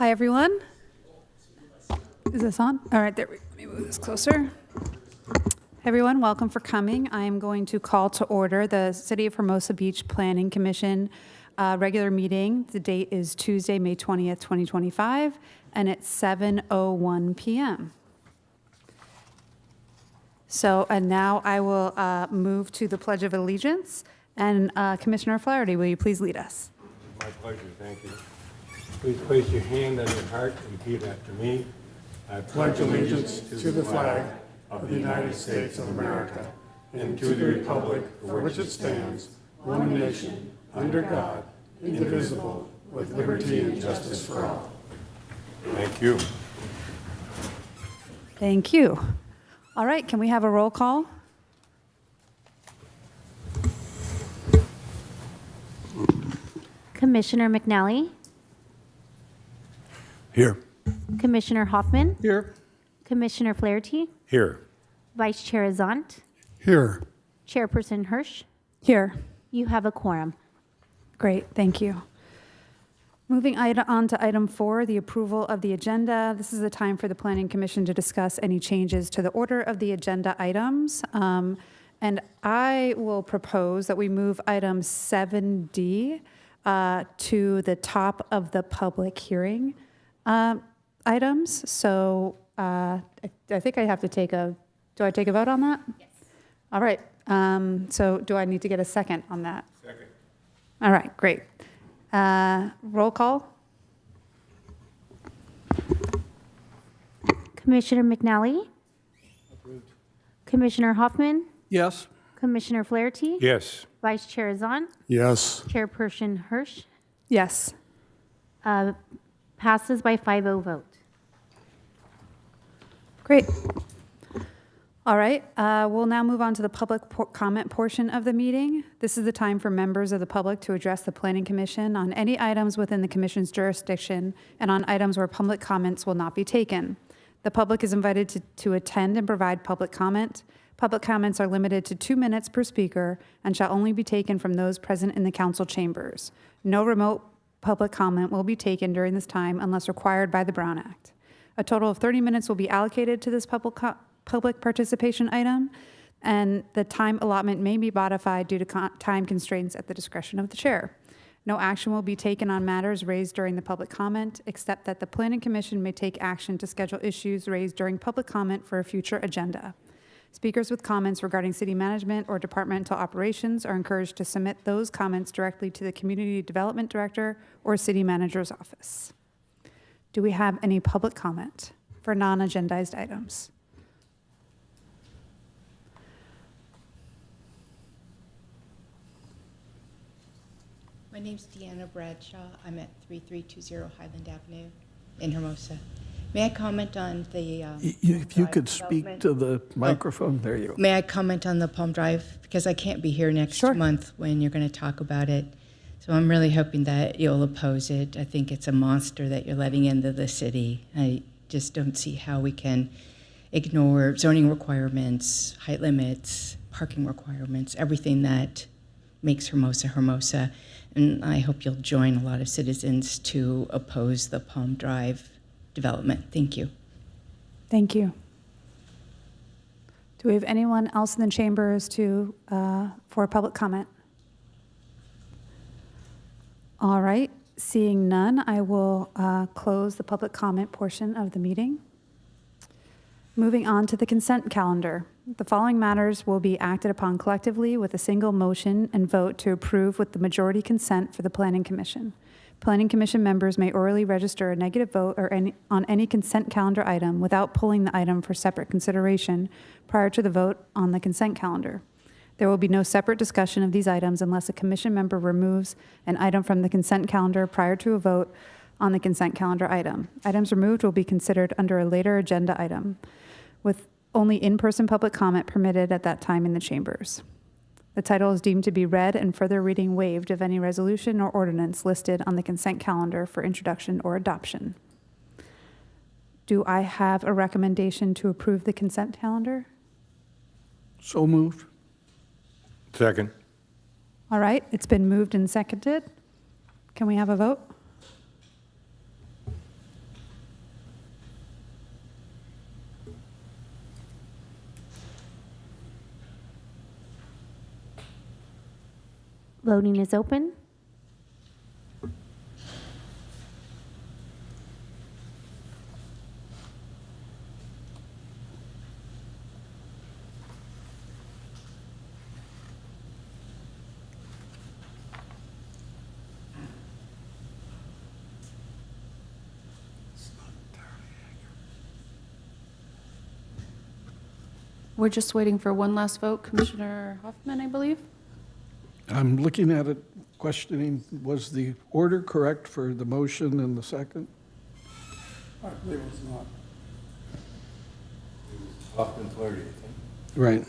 Hi, everyone. Is this on? All right, there we go. Let me move this closer. Everyone, welcome for coming. I am going to call to order the City of Hermosa Beach Planning Commission regular meeting. The date is Tuesday, May 20th, 2025, and it's 7:01 p.m. And now I will move to the Pledge of Allegiance. And Commissioner Flaherty, will you please lead us? My pleasure, thank you. Please place your hand on your heart and repeat after me. I pledge allegiance to the flag of the United States of America and to the republic for which it stands, one nation, under God, indivisible, with liberty and justice for all. Thank you. Thank you. All right, can we have a roll call? Commissioner McNally, Here. Commissioner Hoffman, Here. Commissioner Flaherty, Here. Vice Chair Azant, Here. Chairperson Hirsch. Here. You have a quorum. Great, thank you. Moving on to item 4, the approval of the agenda. This is the time for the Planning Commission to discuss any changes to the order of the agenda items. And I will propose that we move item 7D to the top of the public hearing items. So I think I have to do I take a vote on that? Yes. All right. So do I need to get a second on that? Second. All right, great. Roll call. Commissioner McNally, Approved. Commissioner Hoffman, Yes. Commissioner Flaherty, Yes. Vice Chair Azant, Yes. Chairperson Hirsch. Yes. Passes by 5-0 vote. Great. All right, we'll now move on to the public comment portion of the meeting. This is the time for members of the public to address the Planning Commission on any items within the Commission's jurisdiction and on items where public comments will not be taken. The public is invited to attend and provide public comment. Public comments are limited to 2 minutes per speaker and shall only be taken from those present in the council chambers. No remote public comment will be taken during this time unless required by the Brown Act. A total of 30 minutes will be allocated to this public participation item, and the time allotment may be modified due to time constraints at the discretion of the chair. No action will be taken on matters raised during the public comment, except that the Planning Commission may take action to schedule issues raised during public comment for a future agenda. Speakers with comments regarding city management or departmental operations are encouraged to submit those comments directly to the Community Development Director or City Manager's office. Do we have any public comment for non-agendized items? My name's Deanna Bradshaw. I'm at 3320 Highland Avenue in Hermosa. May I comment on the If you could Drive speak development? to the microphone, there you go. May I comment on the Palm Drive? Because I can't be here next Sure. month when you're going to talk about it. So I'm really hoping that you'll oppose it. I think it's a monster that you're letting into the city. I just don't see how we can ignore zoning requirements, height limits, parking requirements, everything that makes Hermosa Hermosa. And I hope you'll join a lot of citizens to oppose the Palm Drive development. Thank you. Thank you. Do we have anyone else in the chambers for public comment? All right, seeing none, I will close the public comment portion of the meeting. Moving on to the consent calendar. The following matters will be acted upon collectively with a single motion and vote to approve with the majority consent for the Planning Commission. Planning Commission members may orally register a negative vote on any consent calendar item without pulling the item for separate consideration prior to the vote on the consent calendar. There will be no separate discussion of these items unless a commission member removes an item from the consent calendar prior to a vote on the consent calendar item. Items removed will be considered under a later agenda item, with only in-person public comment permitted at that time in the chambers. The title is deemed to be read and further reading waived of any resolution or ordinance listed on the consent calendar for introduction or adoption. Do I have a recommendation to approve the consent calendar? So moved. Second. All right, it's been moved and seconded. Can we have a vote? Voting is open. We're just waiting for one last vote. Commissioner Hoffman, I believe? I'm looking at it, questioning, was the order correct for the motion and the second? I believe it was not. Hoffman Flaherty, I think. Right.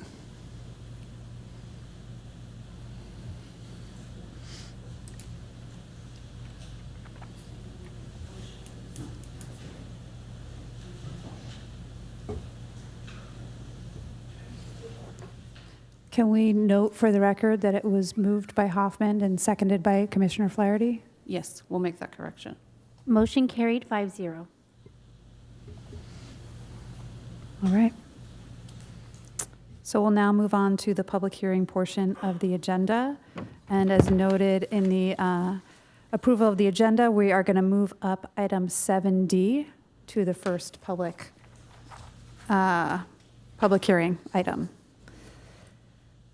Can we note for the record that it was moved by Hoffman and seconded by Commissioner Flaherty? Yes, we'll make that correction. Motion carried 5-0. All right. So we'll now move on to the public hearing portion of the agenda. And as noted in the approval of the agenda, we are going to move up item 7D to the first public hearing item.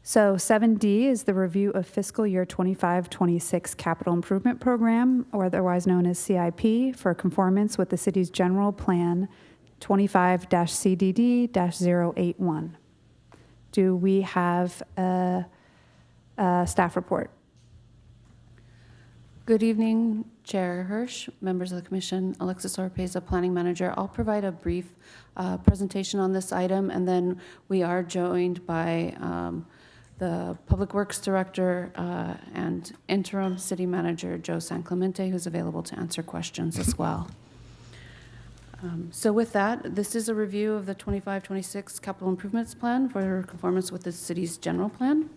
So 7D is the review of fiscal year 25-26 capital improvement program, or otherwise known as CIP, for conformance with the city's general plan 25-CDD-081. Do we have a staff report? Good evening, Chair Hirsch, members of the commission, Alexis Oropeza, Planning Manager. I'll provide a brief presentation on this item, and then we are joined by the Public Works Director and Interim City Manager, Joe San Clemente, who's available to answer questions as well. So with that, this is a review of the 25-26 capital improvements plan for conformance with the city's general plan.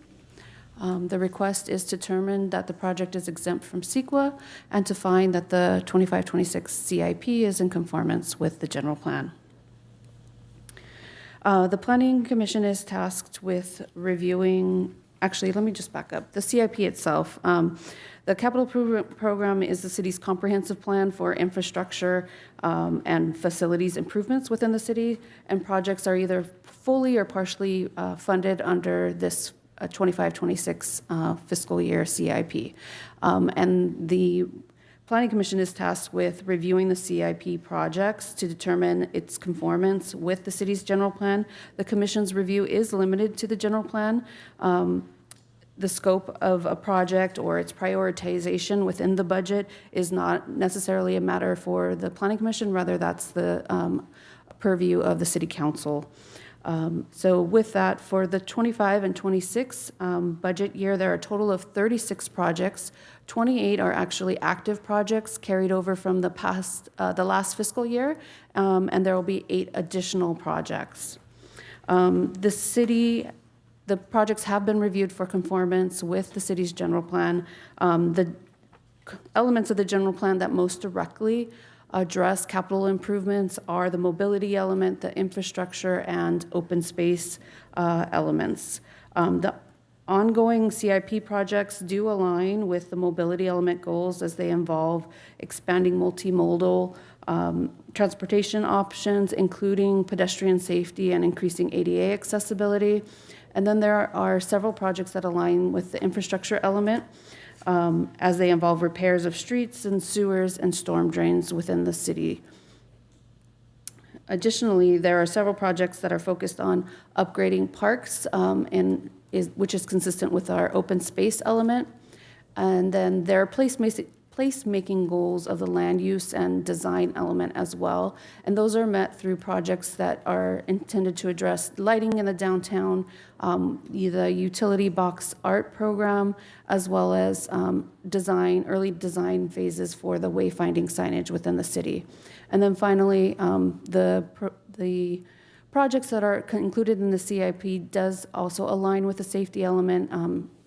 The request is to determine that the project is exempt from CEQA and to find that the 25-26 CIP is in conformance with the general plan. The Planning Commission is tasked with reviewing, actually, let me just back up. The CIP itself, the Capital Improvement Program is the city's comprehensive plan for infrastructure and facilities improvements within the city, and projects are either fully or partially funded under this 25-26 fiscal year CIP. And the Planning Commission is tasked with reviewing the CIP projects to determine its conformance with the city's general plan. The Commission's review is limited to the general plan. The scope of a project or its prioritization within the budget is not necessarily a matter for the Planning Commission, rather that's the purview of the City Council. So with that, for the 25 and 26 budget year, there are a total of 36 projects. 28 are actually active projects carried over from the last fiscal year, and there will be 8 additional projects. The projects have been reviewed for conformance with the city's general plan. The elements of the general plan that most directly address capital improvements are the mobility element, the infrastructure, and open space elements. The ongoing CIP projects do align with the mobility element goals as they involve expanding multimodal transportation options, including pedestrian safety and increasing ADA accessibility. And then there are several projects that align with the infrastructure element as they involve repairs of streets and sewers and storm drains within the city. Additionally, there are several projects that are focused on upgrading parks, which is consistent with our open space element. And then there are placemaking goals of the land use and design element as well. And those are met through projects that are intended to address lighting in the downtown, the utility box art program, as well as early design phases for the wayfinding signage within the city. And then finally, the projects that are included in the CIP does also align with the safety element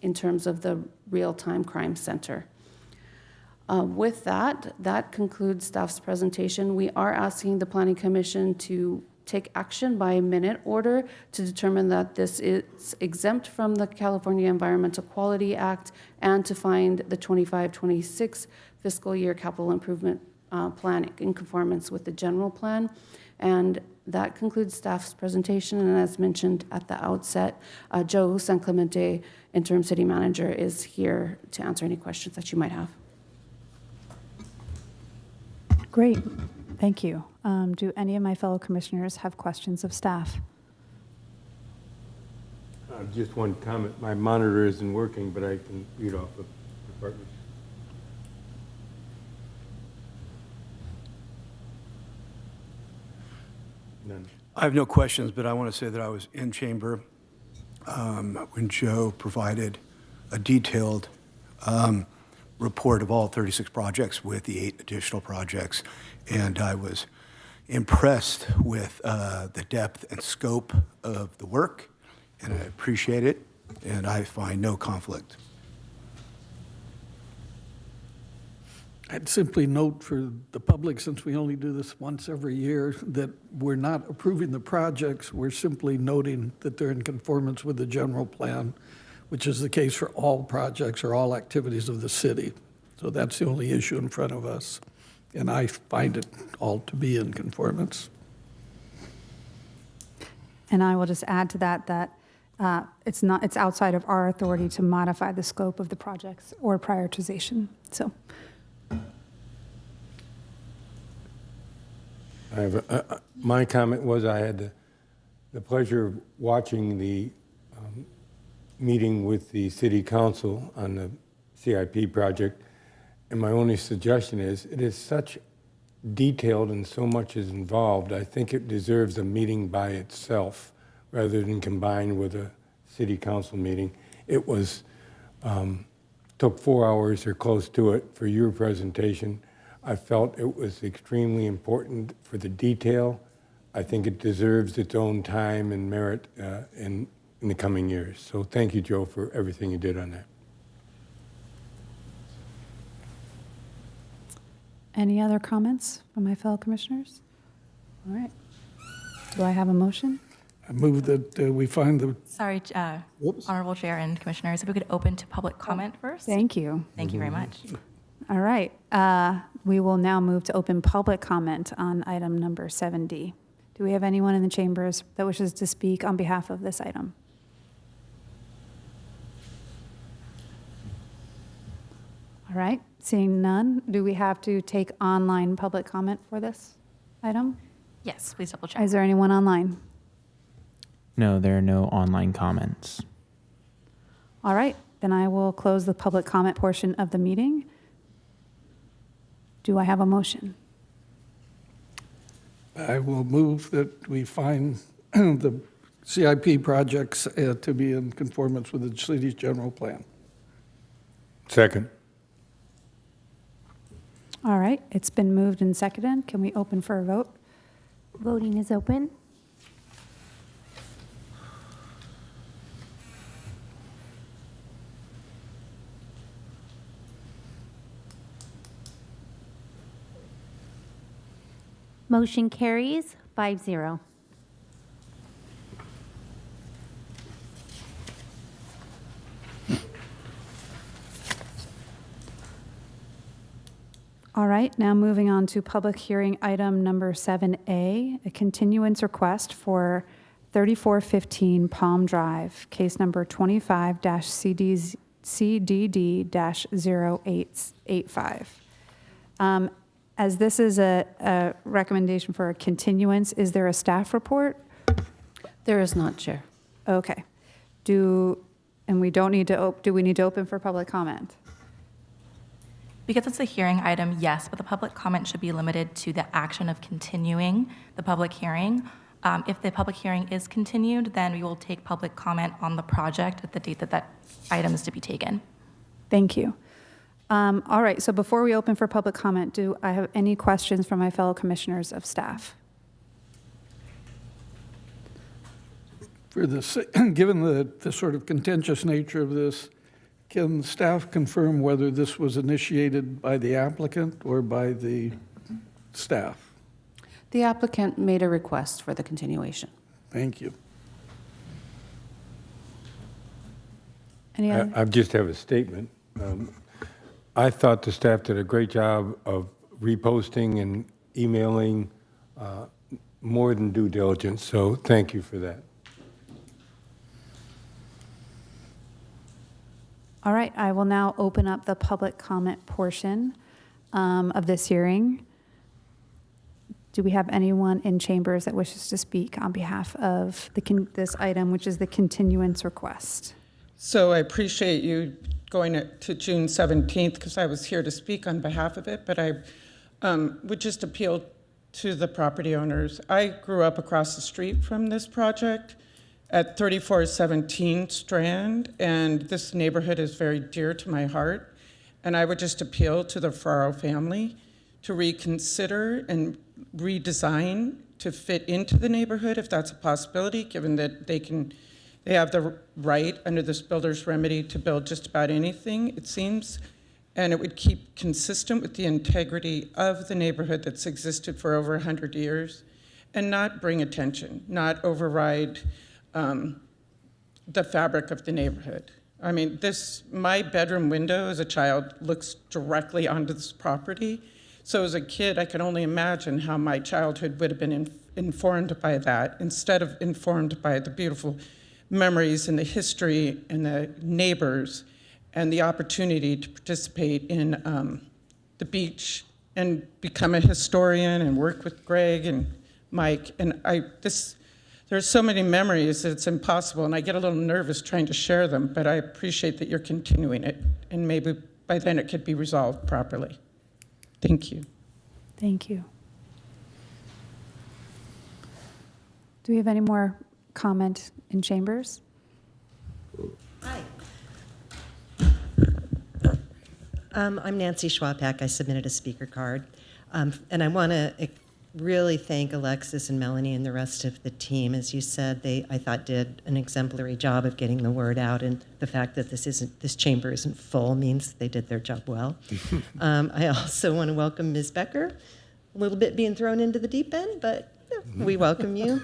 in terms of the real-time crime center. With that concludes staff's presentation. We are asking the Planning Commission to take action by minute order to determine that this is exempt from the California Environmental Quality Act and to find the 25-26 fiscal year capital improvement plan in conformance with the general plan. And that concludes staff's presentation. And as mentioned at the outset, Joe San Clemente, interim city manager, is here to answer any questions that you might have. Great, thank you. Do any of my fellow commissioners have questions of staff? Just one comment. My monitor isn't working, but I can read off the departments. None. I have no questions, but I want to say that I was in chamber when Joe provided a detailed report of all 36 projects with the 8 additional projects, and I was impressed with the depth and scope of the work, and I appreciate it, and I find no conflict. I'd simply note for the public, since we only do this once every year, that we're not approving the projects. We're simply noting that they're in conformance with the general plan, which is the case for all projects or all activities of the city. So that's the only issue in front of us. And I find it all to be in conformance. And I will just add to that it's outside of our authority to modify the scope of the projects or prioritization. So. My comment was I had the pleasure of watching the meeting with the city council on the CIP project, and my only suggestion is it is such detailed and so much is involved. I think it deserves a meeting by itself rather than combined with a city council meeting. It was took 4 hours or close to it for your presentation. I felt it was extremely important for the detail. I think it deserves its own time and merit in the coming years. So thank you, Joe, for everything you did on that. Any other comments from my fellow commissioners? All right. Do I have a motion? I move that we find the, Sorry, Honorable Chair and Commissioners, if we could open to public comment first. Thank you. Thank you very much. All right. We will now move to open public comment on item number 7D. Do we have anyone in the chambers that wishes to speak on behalf of this item? All right. Seeing none, do we have to take online public comment for this item? Yes, please double check. Is there anyone online? No, there are no online comments. All right. Then I will close the public comment portion of the meeting. Do I have a motion? I will move that we find the CIP projects to be in conformance with the city's general plan. Second. All right. It's been moved and seconded. Can we open for a vote? Voting is open. Motion carries 5-0. All right, now moving on to public hearing item number 7A, a continuance request for 3415 Palm Drive, case number 25-CDD-0885. As this is a recommendation for a continuance, is there a staff report? There is not, Chair. Okay. Do we need to open for public comment? Because it's a hearing item, yes, but the public comment should be limited to the action of continuing the public hearing. If the public hearing is continued, then we will take public comment on the project at the date that that item is to be taken. Thank you. All right, so before we open for public comment, do I have any questions from my fellow commissioners of staff? For this, given the sort of contentious nature of this, can staff confirm whether this was initiated by the applicant or by the staff? The applicant made a request for the continuation. Thank you. Any other? I just have a statement. I thought the staff did a great job of reposting and emailing, more than due diligence, so thank you for that. All right, I will now open up the public comment portion of this hearing. Do we have anyone in chambers that wishes to speak on behalf of this item, which is the continuance request? So I appreciate you going to June 17th because I was here to speak on behalf of it, but I would just appeal to the property owners. I grew up across the street from this project at 3417 Strand, and this neighborhood is very dear to my heart. And I would just appeal to the Ferraro family to reconsider and redesign to fit into the neighborhood if that's a possibility, given that they have the right under this builder's remedy to build just about anything, it seems. And it would keep consistent with the integrity of the neighborhood that's existed for over 100 years and not bring attention, not override the fabric of the neighborhood. I mean, my bedroom window as a child looks directly onto this property. So as a kid, I could only imagine how my childhood would have been informed by that instead of informed by the beautiful memories and the history and the neighbors and the opportunity to participate in the beach and become a historian and work with Greg and Mike. And there's so many memories that it's impossible, and I get a little nervous trying to share them, but I appreciate that you're continuing it, and maybe by then it could be resolved properly. Thank you. Thank you. Do we have any more comment in chambers? Hi. I'm Nancy Schwapek. I submitted a speaker card. And I want to really thank Alexis and Melanie and the rest of the team. As you said, I thought, did an exemplary job of getting the word out. And the fact that this chamber isn't full means they did their job well. I also want to welcome Ms. Becker. A little bit being thrown into the deep end, but we welcome you.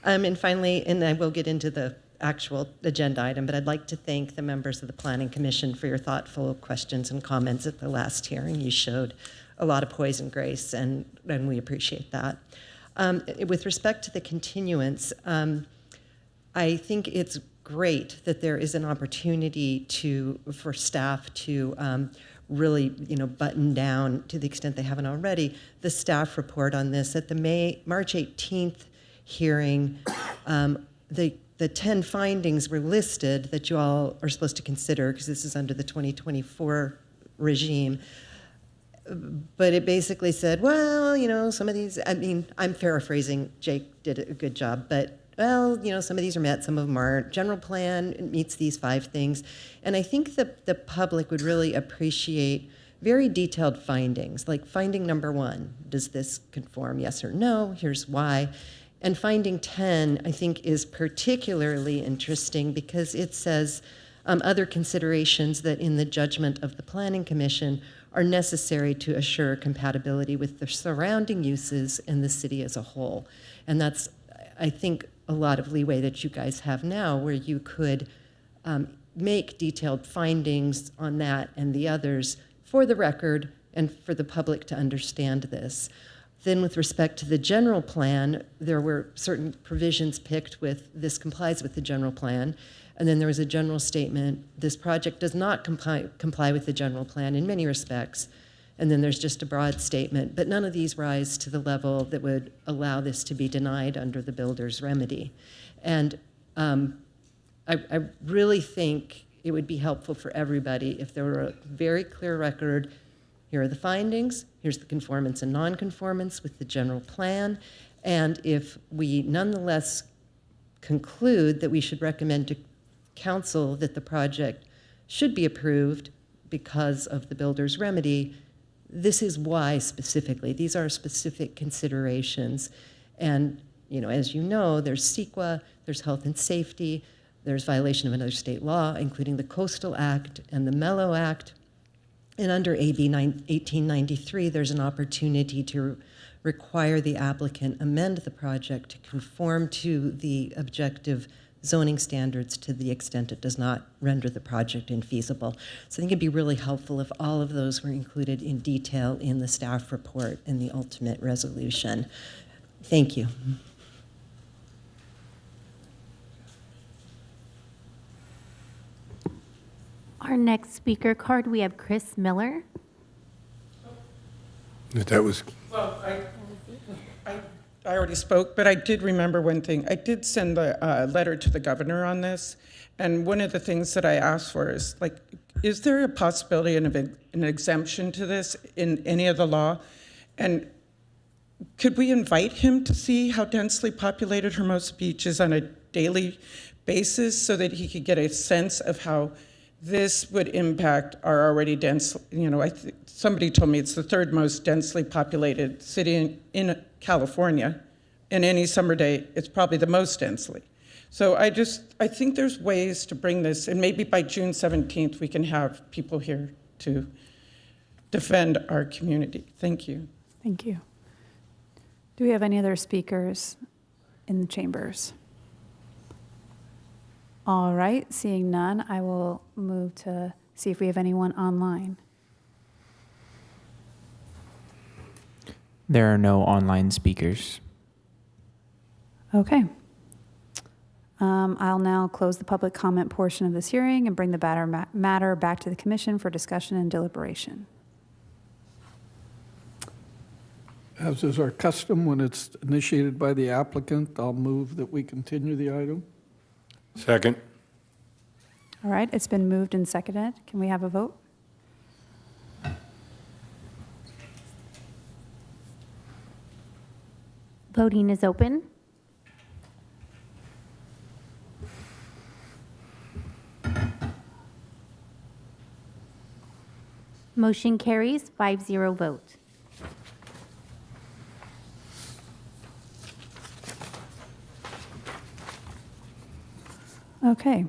And finally, and I will get into the actual agenda item, but I'd like to thank the members of the Planning Commission for your thoughtful questions and comments at the last hearing. You showed a lot of poise and grace, and we appreciate that. With respect to the continuance, I think it's great that there is an opportunity for staff to really, button down, to the extent they haven't already, the staff report on this. At the March 18th hearing, the 10 findings were listed that you all are supposed to consider, because this is under the 2024 regime. But it basically said, well, some of these, I'm paraphrasing, Jake did a good job, but, well, some of these are met, some of them aren't. General plan meets these 5 things. And I think the public would really appreciate very detailed findings, like finding number 1, does this conform, yes or no? Here's why. And finding 10, I think, is particularly interesting because it says other considerations that in the judgment of the Planning Commission are necessary to assure compatibility with the surrounding uses and the city as a whole. And that's, I think, a lot of leeway that you guys have now where you could make detailed findings on that and the others for the record and for the public to understand this. Then with respect to the general plan, there were certain provisions picked with this complies with the general plan. And then there was a general statement, this project does not comply with the general plan in many respects. And then there's just a broad statement, but none of these rise to the level that would allow this to be denied under the builder's remedy. And I really think it would be helpful for everybody if there were a very clear record. Here are the findings, here's the conformance and non-conformance with the general plan, and if we nonetheless conclude that we should recommend to council that the project should be approved because of the builder's remedy, this is why specifically. These are specific considerations. And as you know, there's CEQA, there's health and safety, there's violation of another state law, including the Coastal Act and the Mello Act. And under AB 1893, there's an opportunity to require the applicant amend the project to conform to the objective zoning standards to the extent it does not render the project infeasible. So I think it'd be really helpful if all of those were included in detail in the staff report and the ultimate resolution. Thank you. Our next speaker card, we have Chris Miller. That was, Well, I already spoke, but I did remember one thing. I did send a letter to the governor on this, and one of the things that I asked for is, like, is there a possibility of an exemption to this in any of the law? And could we invite him to see how densely populated Hermosa Beach is on a daily basis so that he could get a sense of how this would impact our already dense, somebody told me it's the third most densely populated city in California. And any summer day, it's probably the most densely. So I think there's ways to bring this, and maybe by June 17th, we can have people here to defend our community. Thank you. Thank you. Do we have any other speakers in the chambers? All right, seeing none, I will move to see if we have anyone online. There are no online speakers. Okay. I'll now close the public comment portion of this hearing and bring the matter back to the commission for discussion and deliberation. As is our custom, when it's initiated by the applicant, I'll move that we continue the item. second. All right, it's been moved and seconded. Can we have a vote? Voting is open. Motion carries 5-0 vote. Okay.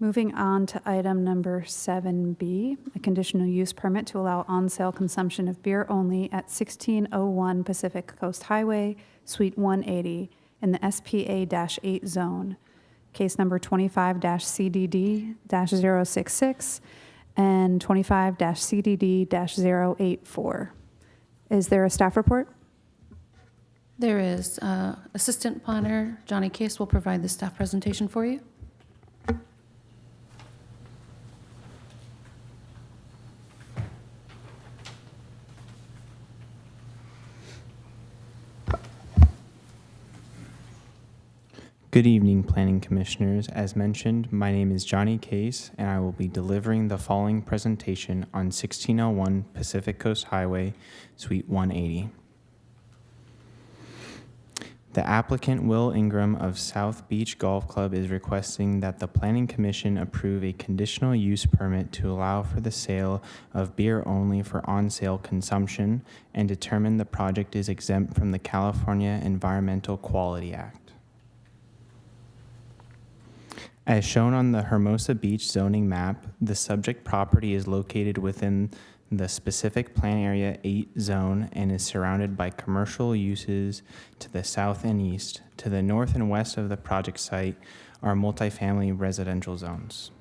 Moving on to item number 7B, a conditional use permit to allow on-sale consumption of beer only at 1601 Pacific Coast Highway, Suite 180, in the SPA-8 zone. Case number 25-CDD-066 and 25-CDD-084. Is there a staff report? There is. Assistant Planner Johnny Case will provide the staff presentation for you. Good evening, Planning Commissioners. As mentioned, my name is Johnny Case, and I will be delivering the following presentation on 1601 Pacific Coast Highway, Suite 180. The applicant, Will Ingram of South Beach Golf Club, is requesting that the Planning Commission approve a conditional use permit to allow for the sale of beer only for on-sale consumption and determine the project is exempt from the California Environmental Quality Act. As shown on the Hermosa Beach zoning map, the subject property is located within the specific plan area 8 zone and is surrounded by commercial uses to the south and east. To the north and west of the project site are multifamily residential zones.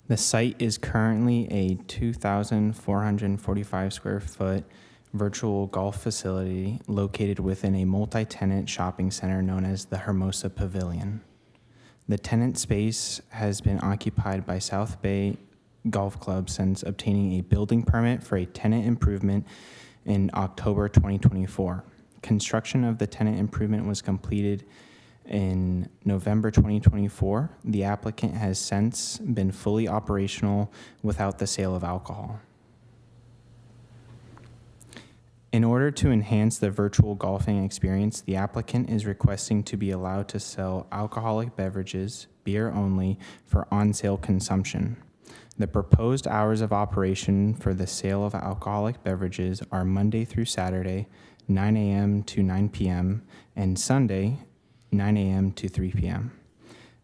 The site is currently a 2,445 square foot virtual golf facility located within a multi-tenant shopping center known as the Hermosa Pavilion. The tenant space has been occupied by South Bay Golf Club since obtaining a building permit for a tenant improvement in October 2024. Construction of the tenant improvement was completed in November 2024. The applicant has since been fully operational without the sale of alcohol. In order to enhance the virtual golfing experience, the applicant is requesting to be allowed to sell alcoholic beverages, beer only, for on-sale consumption. The proposed hours of operation for the sale of alcoholic beverages are Monday through Saturday, 9 a.m. to 9 p.m., and Sunday, 9 a.m. to 3 p.m.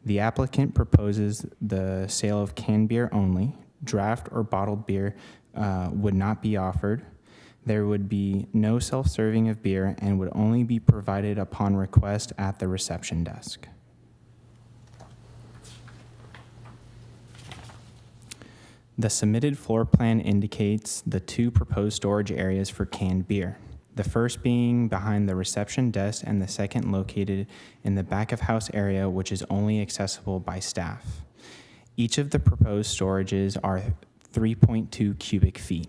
The applicant proposes the sale of canned beer only. draft or bottled beer would not be offered. There would be no self-serving of beer and would only be provided upon request at the reception desk. The submitted floor plan indicates the two proposed storage areas for canned beer. The first being behind the reception desk and the second located in the back of house area, which is only accessible by staff. Each of the proposed storages are 3.2 cubic feet.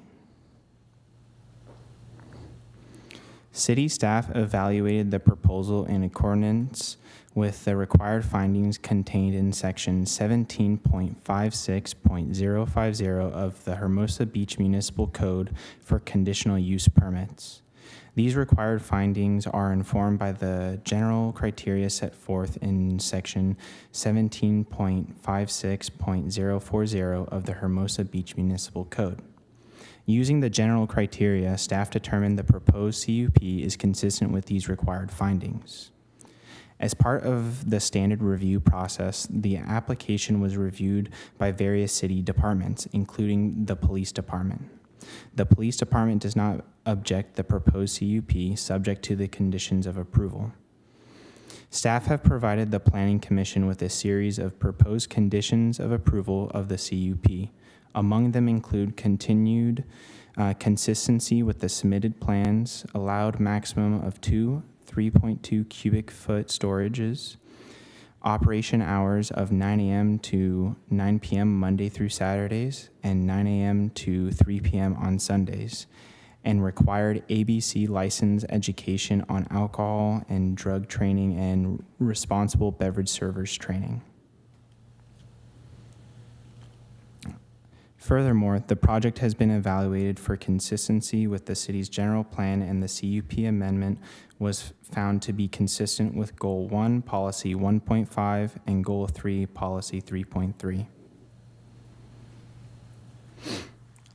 City staff evaluated the proposal in accordance with the required findings contained in section 17.56.050 of the Hermosa Beach Municipal Code for conditional use permits. These required findings are informed by the general criteria set forth in section 17.56.040 of the Hermosa Beach Municipal Code. Using the general criteria, staff determined the proposed CUP is consistent with these required findings. As part of the standard review process, the application was reviewed by various city departments, including the police department. The police department does not object the proposed CUP, subject to the conditions of approval. Staff have provided the Planning Commission with a series of proposed conditions of approval of the CUP. Among them include continued consistency with the submitted plans, allowed maximum of 2 3.2 cubic foot storages, operation hours of 9 a.m. to 9 p.m. Monday through Saturdays, and 9 a.m. to 3 p.m. on Sundays, and required ABC license education on alcohol and drug training and responsible beverage servers training. Furthermore, the project has been evaluated for consistency with the city's general plan, and the CUP amendment was found to be consistent with Goal 1, Policy 1.5, and Goal 3, Policy 3.3.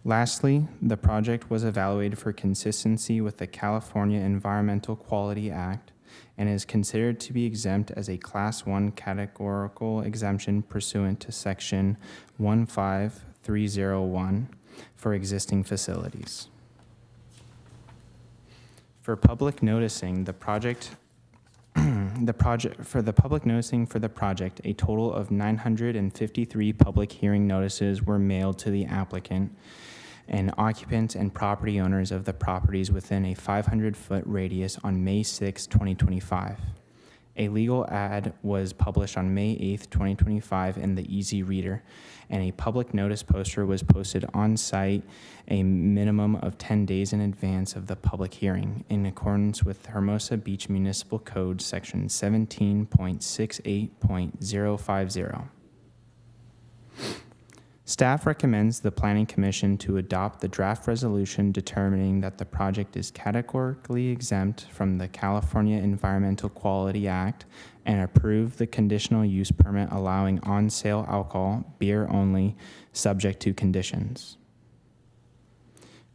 Lastly, the project was evaluated for consistency with the California Environmental Quality Act and is considered to be exempt as a Class 1 categorical exemption pursuant to Section 15301 for existing facilities. For public noticing the project, a total of 953 public hearing notices were mailed to the applicant and occupants and property owners of the properties within a 500-foot radius on May 6, 2025. A legal ad was published on May 8, 2025 in the Easy Reader, and a public notice poster was posted on site a minimum of 10 days in advance of the public hearing, in accordance with Hermosa Beach Municipal Code Section 17.68.050. Staff recommends the Planning Commission to adopt the draft resolution determining that the project is categorically exempt from the California Environmental Quality Act and approve the conditional use permit allowing on-sale alcohol, beer only, subject to conditions.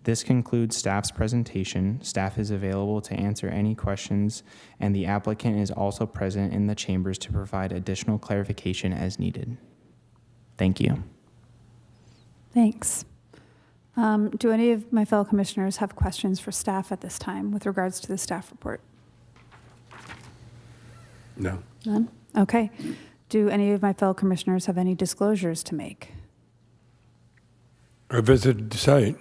This concludes staff's presentation. Staff is available to answer any questions, and the applicant is also present in the chambers to provide additional clarification as needed. Thank you. Thanks. Do any of my fellow commissioners have questions for staff at this time with regards to the staff report? No. None? Okay. Do any of my fellow commissioners have any disclosures to make? I visited the site.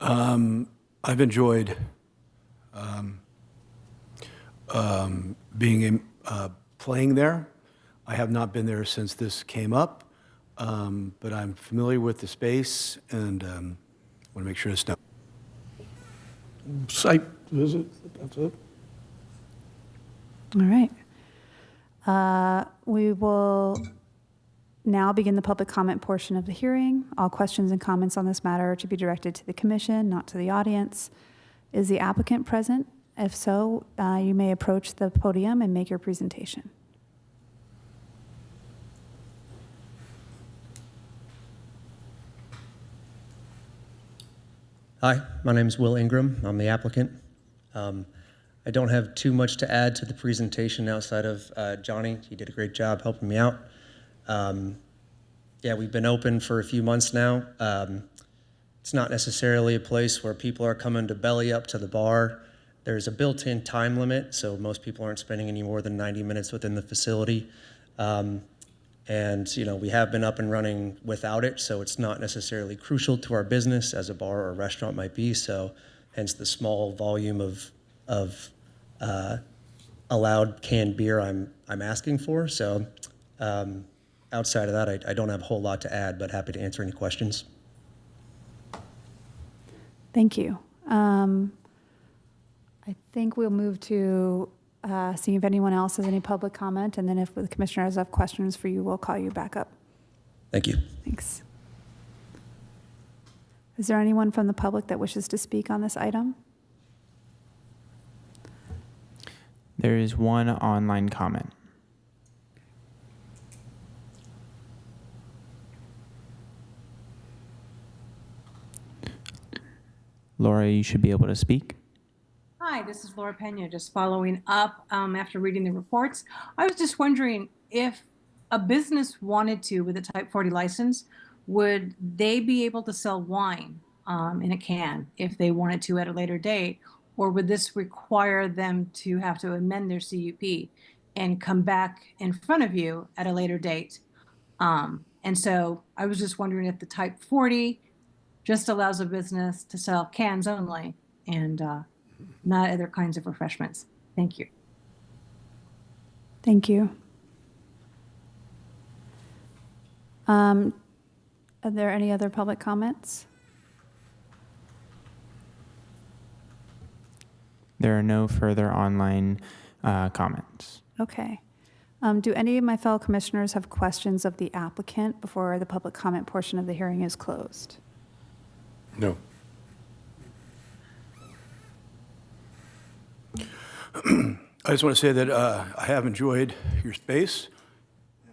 I've enjoyed playing there. I have not been there since this came up, but I'm familiar with the space and want to make sure it's done. Site visit, that's it. All right. We will now begin the public comment portion of the hearing. All questions and comments on this matter are to be directed to the commission, not to the audience. Is the applicant present? If so, you may approach the podium and make your presentation. Hi, my name is Will Ingram. I'm the applicant. I don't have too much to add to the presentation outside of Johnny. He did a great job helping me out. Yeah, we've been open for a few months now. It's not necessarily a place where people are coming to belly up to the bar. There's a built-in time limit, so most people aren't spending any more than 90 minutes within the facility. And we have been up and running without it, so it's not necessarily crucial to our business as a bar or a restaurant might be. So hence the small volume of allowed canned beer I'm asking for. So outside of that, I don't have a whole lot to add, but happy to answer any questions. Thank you. I think we'll move to seeing if anyone else has any public comment, and then if the commissioners have questions for you, we'll call you back up. Thank you. Thanks. Is there anyone from the public that wishes to speak on this item? There is one online comment. Laura, you should be able to speak. Hi, this is Laura Pena, just following up after reading the reports. I was just wondering if a business wanted to, with a Type 40 license, would they be able to sell wine in a can if they wanted to at a later date? Or would this require them to have to amend their CUP and come back in front of you at a later date? And so I was just wondering if the Type 40 just allows a business to sell cans only and not other kinds of refreshments. Thank you. Thank you. Are there any other public comments? There are no further online comments. Okay. Do any of my fellow commissioners have questions of the applicant before the public comment portion of the hearing is closed? No. I just want to say that I have enjoyed your space. I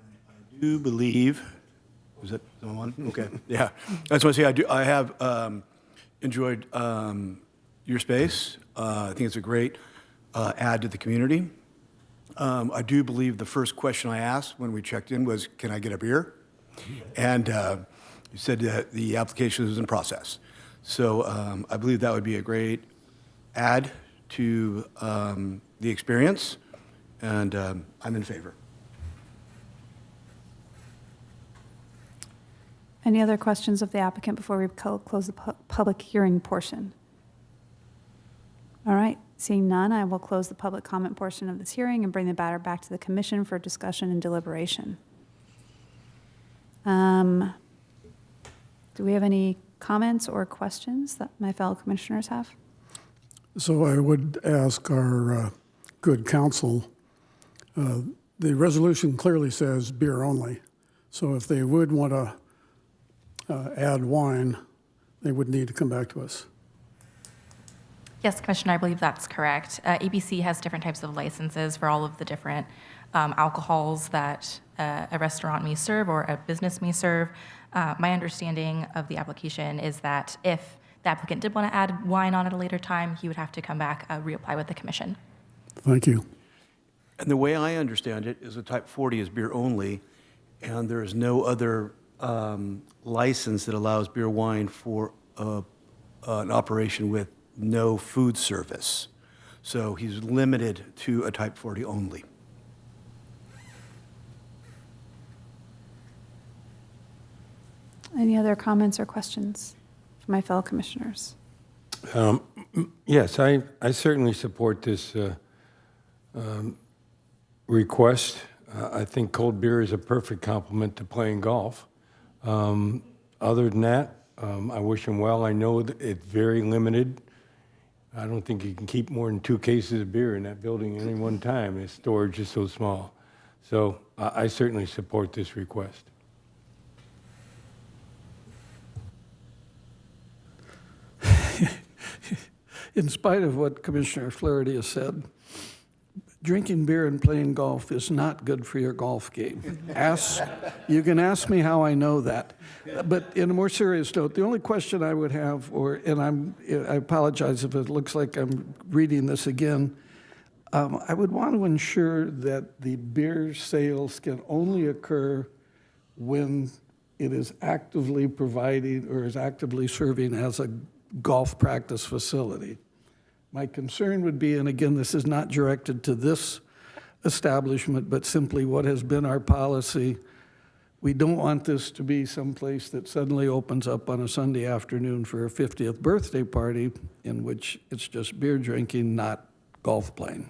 do believe, was that the one? Okay, yeah. I just want to say I have enjoyed your space. I think it's a great add to the community. I do believe the first question I asked when we checked in was, can I get a beer? And you said that the application is in process. So I believe that would be a great add to the experience, and I'm in favor. Any other questions of the applicant before we close the public hearing portion? All right, seeing none, I will close the public comment portion of this hearing and bring the matter back to the commission for discussion and deliberation. Do we have any comments or questions that my fellow commissioners have? So I would ask our good counsel, the resolution clearly says beer only. So if they would want to add wine, they would need to come back to us. Yes, Commissioner, I believe that's correct. ABC has different types of licenses for all of the different alcohols that a restaurant may serve or a business may serve. My understanding of the application is that if the applicant did want to add wine on at a later time, he would have to come back, reapply with the commission. Thank you. And the way I understand it is a Type 40 is beer only, and there is no other license that allows beer wine for an operation with no food service. So he's limited to a Type 40 only. Any other comments or questions from my fellow commissioners? Yes, I certainly support this request. I think cold beer is a perfect complement to playing golf. Other than that, I wish him well. I know that it's very limited. I don't think you can keep more than 2 cases of beer in that building at any one time. Its storage is so small. So I certainly support this request. In spite of what Commissioner Flaherty has said, drinking beer and playing golf is not good for your golf game. You can ask me how I know that. But in a more serious note, the only question I would have, I apologize if it looks like I'm reading this again, I would want to ensure that the beer sales can only occur when it is actively providing or is actively serving as a golf practice facility. My concern would be, and again, this is not directed to this establishment, but simply what has been our policy. We don't want this to be someplace that suddenly opens up on a Sunday afternoon for a 50th birthday party in which it's just beer drinking, not golf playing.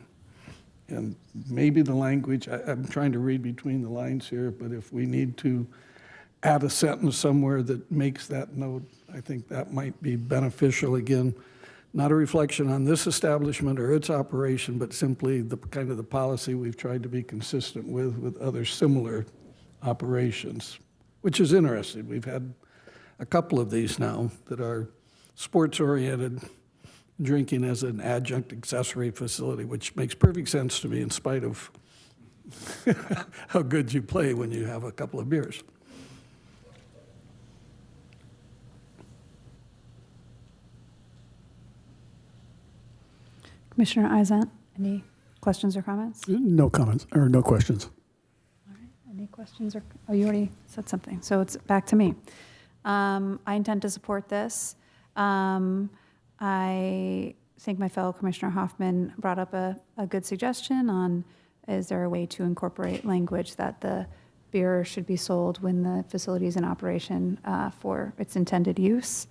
And maybe the language, I'm trying to read between the lines here, but if we need to add a sentence somewhere that makes that note, I think that might be beneficial. Again, not a reflection on this establishment or its operation, but simply the kind of the policy we've tried to be consistent with other similar operations, which is interesting. We've had a couple of these now that are sports-oriented, drinking as an adjunct accessory facility, which makes perfect sense to me in spite of how good you play when you have a couple of beers. Commissioner Eisent, any questions or comments? No comments, or no questions. Any questions or, oh, you already said something, so it's back to me. I intend to support this. I think my fellow Commissioner Hoffman brought up a good suggestion on, is there a way to incorporate language that the beer should be sold when the facility is in operation for its intended use?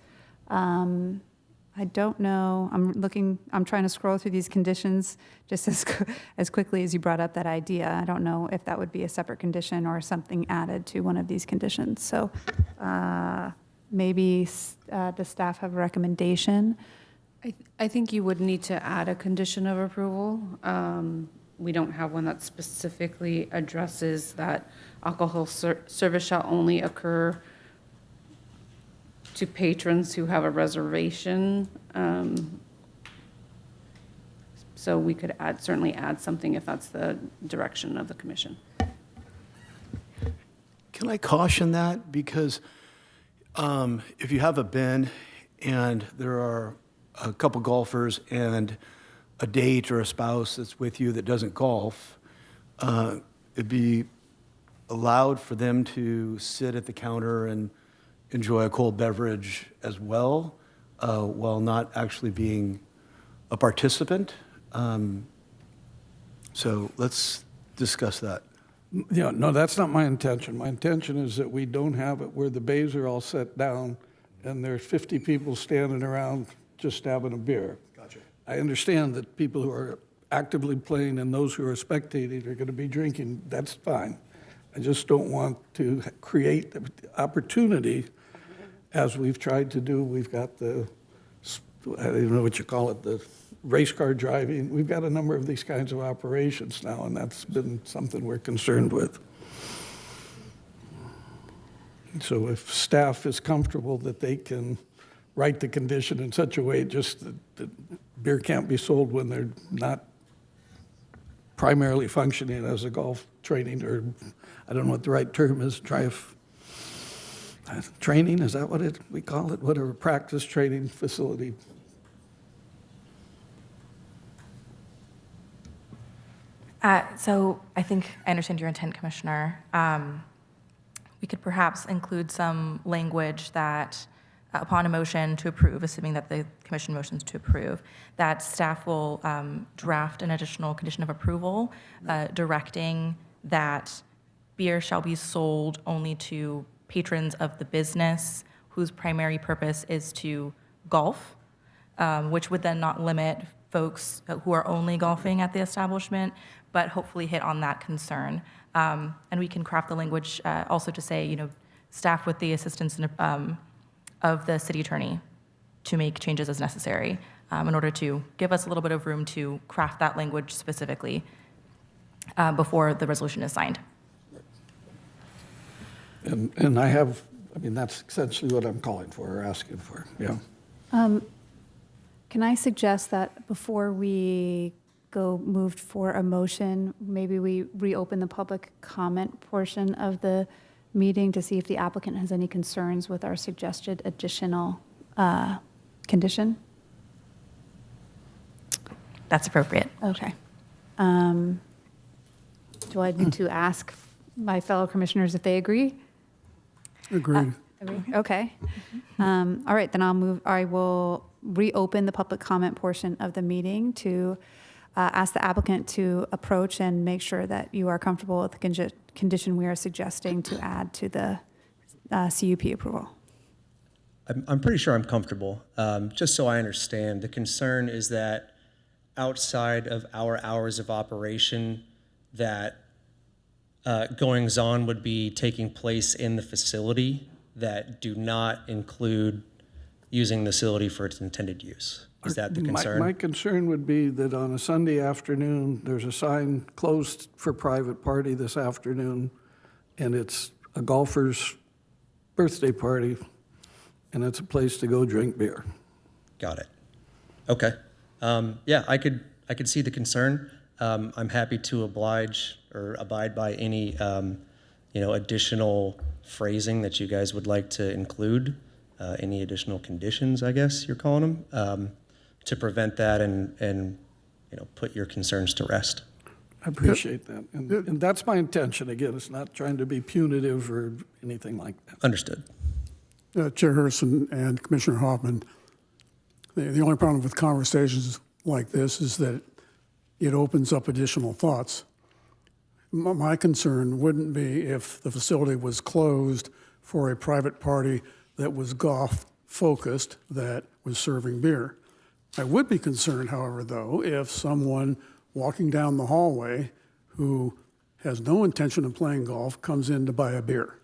I don't know, I'm trying to scroll through these conditions just as quickly as you brought up that idea. I don't know if that would be a separate condition or something added to one of these conditions. So maybe the staff have a recommendation. I think you would need to add a condition of approval. We don't have one that specifically addresses that alcohol service shall only occur to patrons who have a reservation. So we could certainly add something if that's the direction of the commission. Can I caution that? Because if you have a bin and there are a couple golfers and a date or a spouse that's with you that doesn't golf, it'd be allowed for them to sit at the counter and enjoy a cold beverage as well, while not actually being a participant. So let's discuss that. Yeah, no, that's not my intention. My intention is that we don't have it where the bays are all set down and there's 50 people standing around just having a beer. Gotcha. I understand that people who are actively playing and those who are spectating are going to be drinking. That's fine. I just don't want to create the opportunity, as we've tried to do. We've got the, I don't know what you call it, the race car driving. We've got a number of these kinds of operations now, and that's been something we're concerned with. So if staff is comfortable that they can write the condition in such a way just that beer can't be sold when they're not primarily functioning as a golf training, or I don't know what the right term is, training, is that what we call it? Whatever, practice training facility. So I think I understand your intent, Commissioner. We could perhaps include some language that upon a motion to approve, assuming that the commission motions to approve, that staff will draft an additional condition of approval directing that beer shall be sold only to patrons of the business whose primary purpose is to golf, which would then not limit folks who are only golfing at the establishment, but hopefully hit on that concern. And we can craft the language also to say, staff with the assistance of the city attorney to make changes as necessary in order to give us a little bit of room to craft that language specifically before the resolution is signed. And I mean, that's essentially what I'm calling for or asking for, yeah. Can I suggest that before we move for a motion, maybe we reopen the public comment portion of the meeting to see if the applicant has any concerns with our suggested additional condition? That's appropriate. Okay. Do I need to ask my fellow commissioners if they agree? Agreed. Agree? Okay. All right, then I will reopen the public comment portion of the meeting to ask the applicant to approach and make sure that you are comfortable with the condition we are suggesting to add to the CUP approval. I'm pretty sure I'm comfortable. Just so I understand, the concern is that outside of our hours of operation, that goings-on would be taking place in the facility that do not include using the facility for its intended use. Is that the concern? My concern would be that on a Sunday afternoon, there's a sign closed for private party this afternoon, and it's a golfer's birthday party, and it's a place to go drink beer. Got it. Okay. Yeah, I could see the concern. I'm happy to oblige or abide by any additional phrasing that you guys would like to include, any additional conditions, I guess you're calling them, to prevent that and put your concerns to rest. I appreciate that. And that's my intention. Again, it's not trying to be punitive or anything like that. Understood. Chair Harrison and Commissioner Hoffman, the only problem with conversations like this is that it opens up additional thoughts. My concern wouldn't be if the facility was closed for a private party that was golf-focused that was serving beer. I would be concerned, however, though, if someone walking down the hallway who has no intention of playing golf comes in to buy a beer.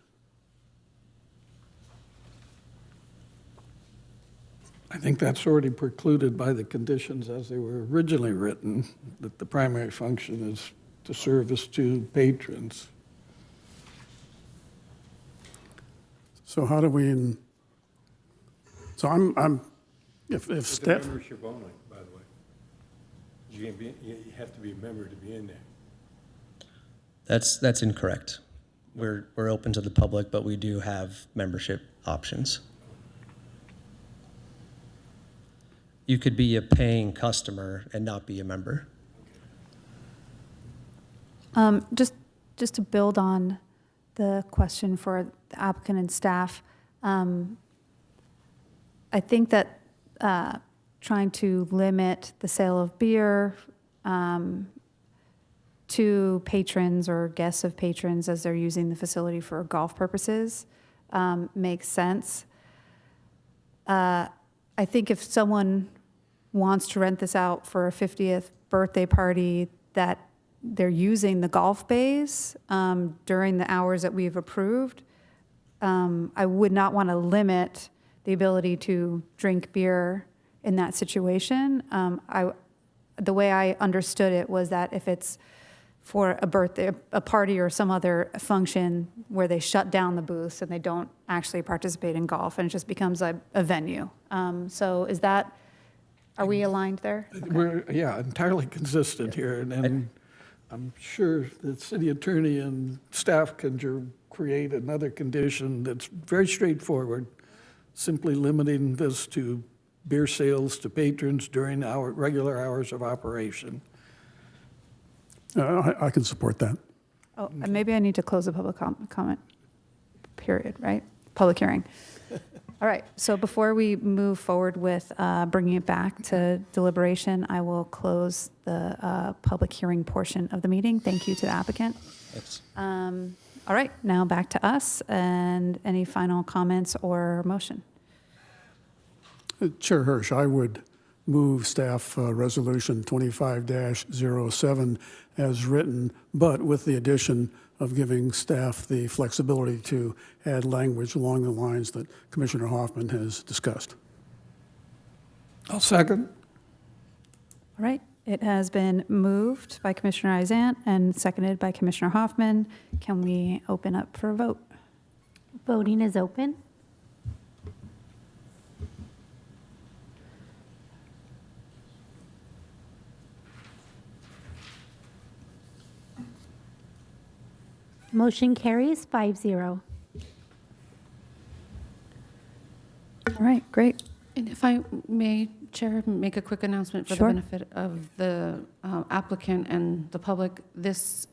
I think that's already precluded by the conditions as they were originally written, that the primary function is to service to patrons. So how do we, if It's a staff, membership only, by the way. You have to be a member to be in there. That's incorrect. We're open to the public, but we do have membership options. You could be a paying customer and not be a member. Just to build on the question for the applicant and staff, I think that trying to limit the sale of beer to patrons or guests of patrons as they're using the facility for golf purposes makes sense. I think if someone wants to rent this out for a 50th birthday party that they're using the golf bays during the hours that we've approved, I would not want to limit the ability to drink beer in that situation. The way I understood it was that if it's for a birthday, a party or some other function where they shut down the booths and they don't actually participate in golf and it just becomes a venue. So is that, are we aligned there? We're, entirely consistent here, and I'm sure the city attorney and staff can create another condition that's very straightforward, simply limiting this to beer sales to patrons during our regular hours of operation. I can support that. Oh, and maybe I need to close the public comment period, right? Public hearing. All right, so before we move forward with bringing it back to deliberation, I will close the public hearing portion of the meeting. Thank you to the applicant. Thanks. All right, now back to us and any final comments or motion. Chair Hirsch, I would move staff resolution 25-07 as written, but with the addition of giving staff the flexibility to add language along the lines that Commissioner Hoffman has discussed. I'll second. All right, it has been moved by Commissioner Izant and seconded by Commissioner Hoffman. Can we open up for a vote? Voting is open. Motion carries 5-0. All right, great. And if I may, Chair, make a quick announcement for the Sure. benefit of the applicant and the public. This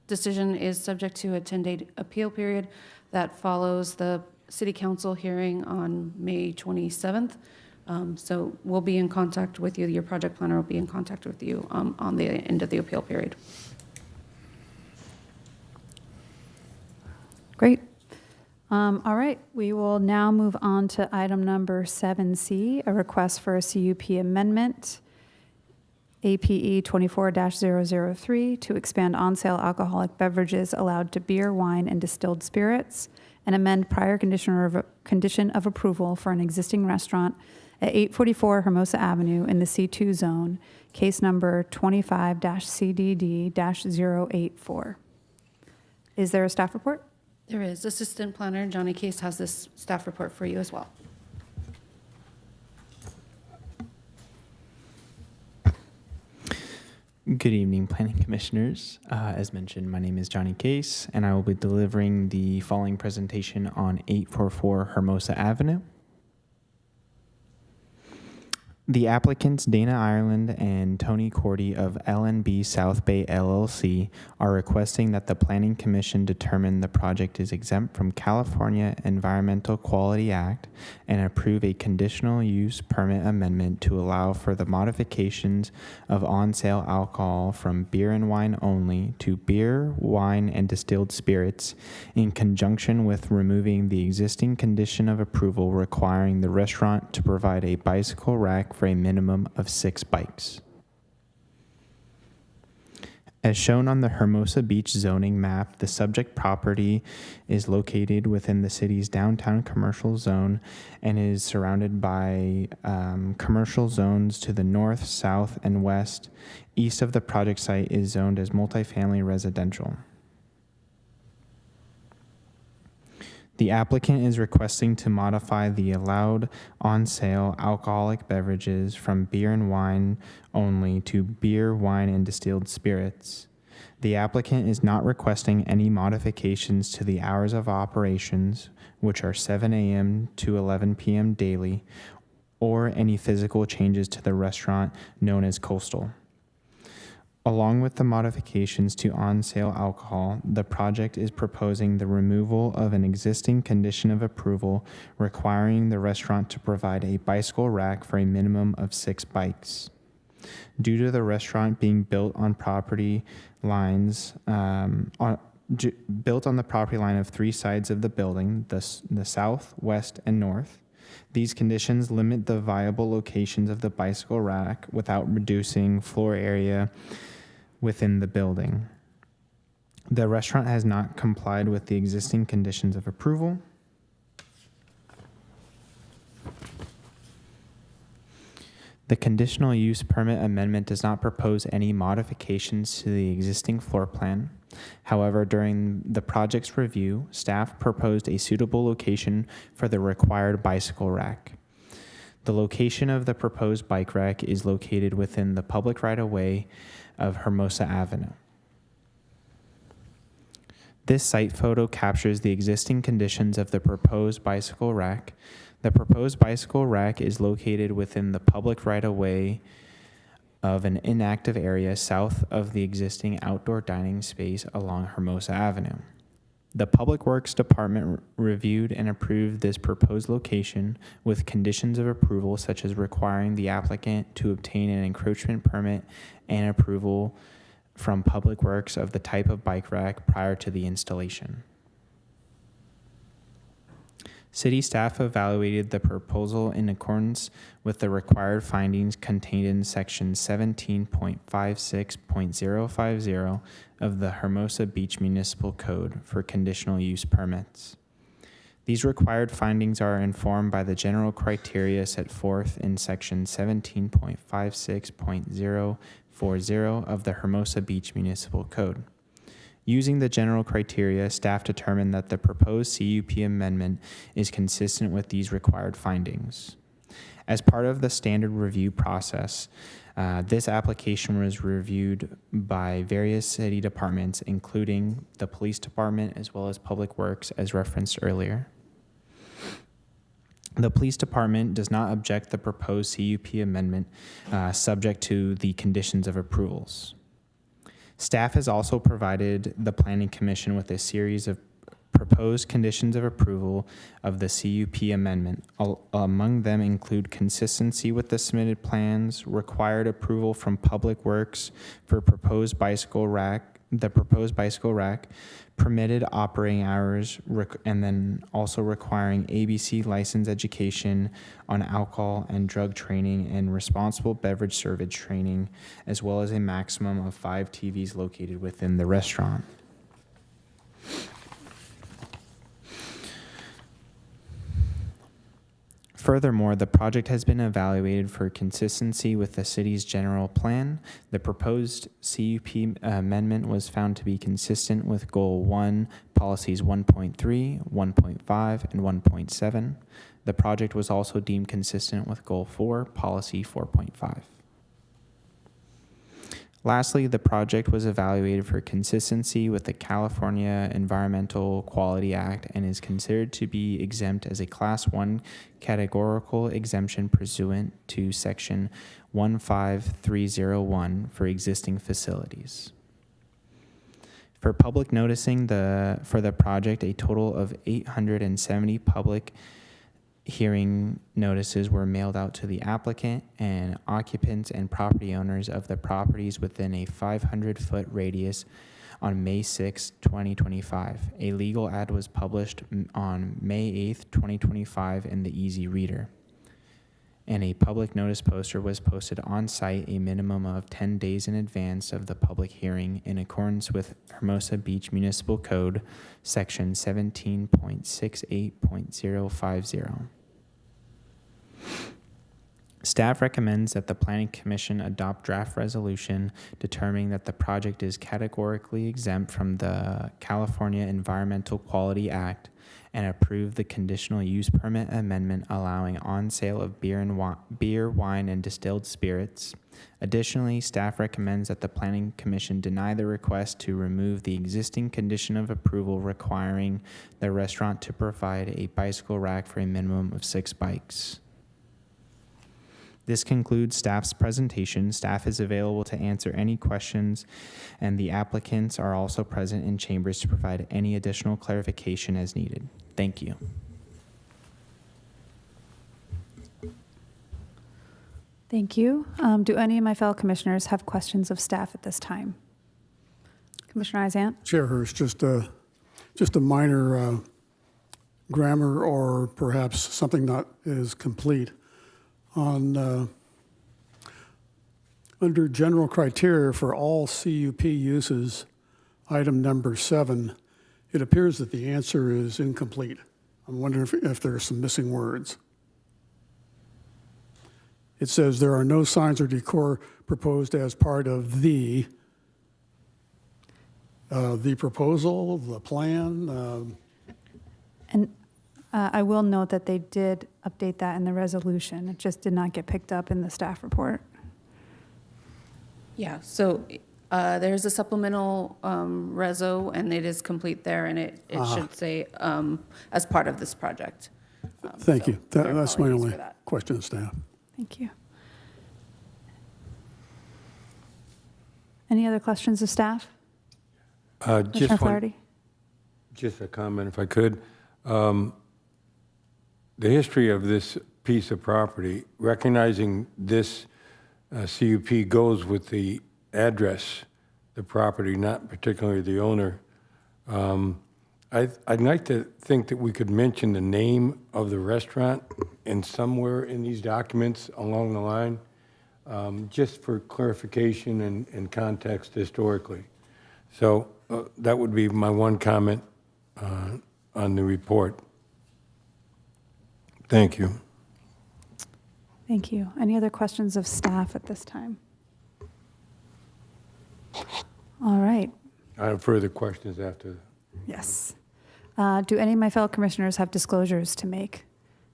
decision is subject to a 10-day appeal period that follows the City Council hearing on May 27th. So we'll be in contact with you. Your project planner will be in contact with you on the end of the appeal period. Great. All right, we will now move on to item number 7C, a request for a CUP amendment, APE 24-003, to expand on-sale alcoholic beverages allowed to beer, wine, and distilled spirits, and amend prior condition of approval for an existing restaurant at 844 Hermosa Avenue in the C2 zone, case number 25-CDD-084. Is there a staff report? There is. Assistant Planner Johnny Case has this staff report for you as well. Good evening, Planning Commissioners. As mentioned, my name is Johnny Case, and I will be delivering the following presentation on 844 Hermosa Avenue. The applicants Dana Ireland and Tony Cordy of LNB South Bay LLC are requesting that the Planning Commission determine the project is exempt from California Environmental Quality Act and approve a conditional use permit amendment to allow for the modifications of on-sale alcohol from beer and wine only to beer, wine, and distilled spirits in conjunction with removing the existing condition of approval requiring the restaurant to provide a bicycle rack for a minimum of 6 bikes. As shown on the Hermosa Beach zoning map, the subject property is located within the city's downtown commercial zone and is surrounded by commercial zones to the north, south, and west. East of the project site is zoned as multifamily residential. The applicant is requesting to modify the allowed on-sale alcoholic beverages from beer and wine only to beer, wine, and distilled spirits. The applicant is not requesting any modifications to the hours of operations, which are 7 a.m. to 11 p.m. daily, or any physical changes to the restaurant known as Coastal. Along with the modifications to on-sale alcohol, the project is proposing the removal of an existing condition of approval requiring the restaurant to provide a bicycle rack for a minimum of 6 bikes. Due to the restaurant being built on property lines, built on the property line of 3 sides of the building, the south, west, and north, these conditions limit the viable locations of the bicycle rack without reducing floor area within the building. The restaurant has not complied with the existing conditions of approval. The conditional use permit amendment does not propose any modifications to the existing floor plan. However, during the project's review, staff proposed a suitable location for the required bicycle rack. The location of the proposed bike rack is located within the public right-of-way of Hermosa Avenue. This site photo captures the existing conditions of the proposed bicycle rack. The proposed bicycle rack is located within the public right-of-way of an inactive area south of the existing outdoor dining space along Hermosa Avenue. The Public Works Department reviewed and approved this proposed location with conditions of approval such as requiring the applicant to obtain an encroachment permit and approval from Public Works of the type of bike rack prior to the installation. City staff evaluated the proposal in accordance with the required findings contained in section 17.56.050 of the Hermosa Beach Municipal Code for conditional use permits. These required findings are informed by the general criteria set forth in section 17.56.040 of the Hermosa Beach Municipal Code. Using the general criteria, staff determined that the proposed CUP amendment is consistent with these required findings. As part of the standard review process, this application was reviewed by various city departments, including the police department as well as Public Works, as referenced earlier. The police department does not object the proposed CUP amendment, subject to the conditions of approvals. Staff has also provided the Planning Commission with a series of proposed conditions of approval of the CUP amendment. Among them include consistency with the submitted plans, required approval from Public Works for the proposed bicycle rack, permitted operating hours, and then also requiring ABC license education on alcohol and drug training and responsible beverage service training, as well as a maximum of 5 TVs located within the restaurant. Furthermore, the project has been evaluated for consistency with the city's general plan. The proposed CUP amendment was found to be consistent with Goal 1, Policies 1.3, 1.5, and 1.7. The project was also deemed consistent with Goal 4, Policy 4.5. Lastly, the project was evaluated for consistency with the California Environmental Quality Act and is considered to be exempt as a Class 1 categorical exemption pursuant to Section 15301 for existing facilities. For public noticing for the project, a total of 870 public hearing notices were mailed out to the applicant and occupants and property owners of the properties within a 500-foot radius on May 6, 2025. A legal ad was published on May 8, 2025 in the Easy Reader. And a public notice poster was posted on site a minimum of 10 days in advance of the public hearing in accordance with Hermosa Beach Municipal Code, Section 17.68.050. Staff recommends that the Planning Commission adopt draft resolution determining that the project is categorically exempt from the California Environmental Quality Act and approve the conditional use permit amendment allowing on sale of beer, wine, and distilled spirits. Additionally, staff recommends that the Planning Commission deny the request to remove the existing condition of approval requiring the restaurant to provide a bicycle rack for a minimum of 6 bikes. This concludes staff's presentation. Staff is available to answer any questions, and the applicants are also present in chambers to provide any additional clarification as needed. Thank you. Thank you. Do any of my fellow commissioners have questions of staff at this time? Commissioner Isant? Chair Hurst, just a minor grammar or perhaps something not as complete. Under general criteria for all CUP uses, item number 7, it appears that the answer is incomplete. I'm wondering if there are some missing words. It says there are no signs or decor proposed as part of the proposal, the plan. And I will note that they did update that in the resolution. It just did not get picked up in the staff report. Yeah, so there's a supplemental reso, and it is complete there, and it should say as part of this project. Thank you. That's my apologies only for that. question to staff. Thank you. Any other questions of staff? Commissioner Flaherty? Just a comment, if I could. The history of this piece of property, recognizing this CUP goes with the address, the property, not particularly the owner. I'd like to think that we could mention the name of the restaurant and somewhere in these documents along the line, just for clarification and context historically. So that would be my one comment on the report. Thank you. Thank you. Any other questions of staff at this time? All right. I have further questions after. Yes. Do any of my fellow commissioners have disclosures to make?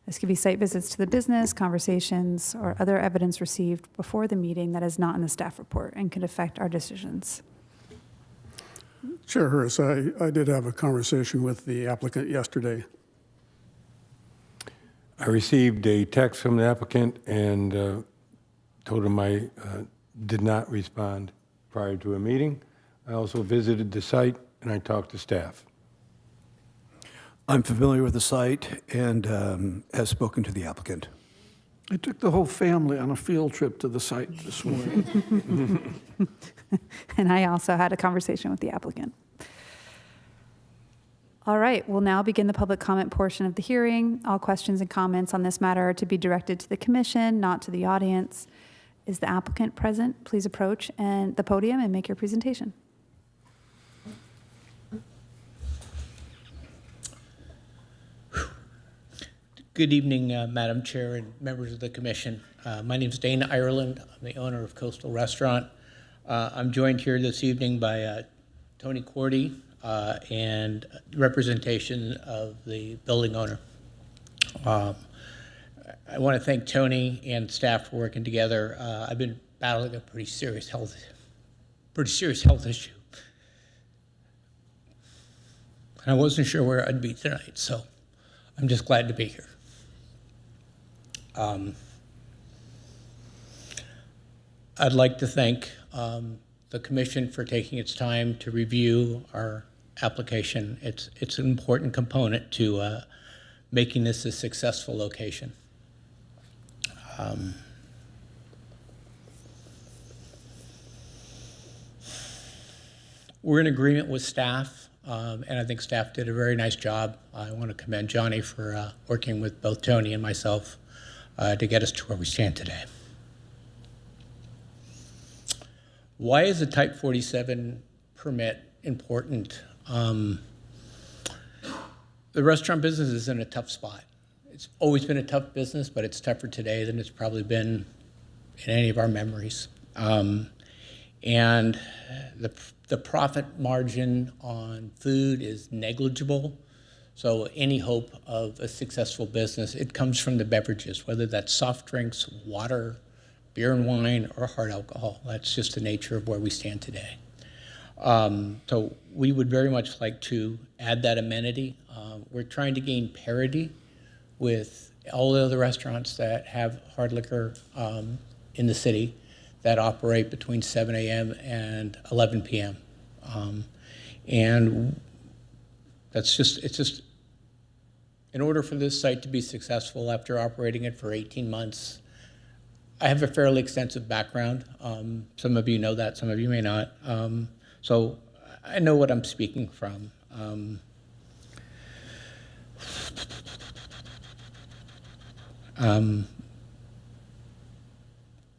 This could be site visits to the business, conversations, or other evidence received before the meeting that is not in the staff report and could affect our decisions. Chair Hurst, I did have a conversation with the applicant yesterday. I received a text from the applicant and told him I did not respond prior to a meeting. I also visited the site and I talked to staff. I'm familiar with the site and have spoken to the applicant. I took the whole family on a field trip to the site this morning. And I also had a conversation with the applicant. All right, we'll now begin the public comment portion of the hearing. All questions and comments on this matter are to be directed to the commission, not to the audience. Is the applicant present? Please approach the podium and make your presentation. Good evening, Madam Chair and members of the commission. My name is Dana Ireland. I'm the owner of Coastal Restaurant. I'm joined here this evening by Tony Cordy and representation of the building owner. I want to thank Tony and staff for working together. I've been battling a pretty serious health issue. And I wasn't sure where I'd be tonight, so I'm just glad to be here. I'd like to thank the commission for taking its time to review our application. It's an important component to making this a successful location. We're in agreement with staff, and I think staff did a very nice job. I want to commend Johnny for working with both Tony and myself to get us to where we stand today. Why is a Type 47 permit important? The restaurant business is in a tough spot. It's always been a tough business, but it's tougher today than it's probably been in any of our memories. And the profit margin on food is negligible. So any hope of a successful business, it comes from the beverages, whether that's soft drinks, water, beer and wine, or hard alcohol. That's just the nature of where we stand today. So we would very much like to add that amenity. We're trying to gain parity with all the other restaurants that have hard liquor in the city that operate between 7 a.m. and 11 p.m. And it's just, in order for this site to be successful after operating it for 18 months, I have a fairly extensive background. Some of you know that, some of you may not. So I know what I'm speaking from.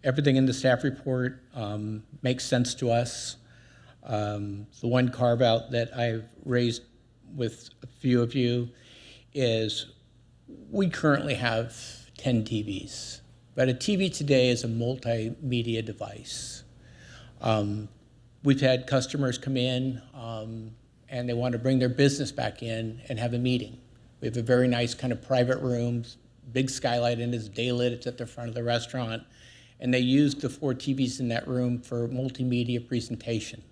Everything in the staff report makes sense to us. The one carve out that I've raised with a few of you is we currently have 10 TVs, but a TV today is a multimedia device. We've had customers come in and they want to bring their business back in and have a meeting. We have a very nice kind of private room, big skylight in it, it's daylit, it's at the front of the restaurant, and they use the 4 TVs in that room for multimedia presentation.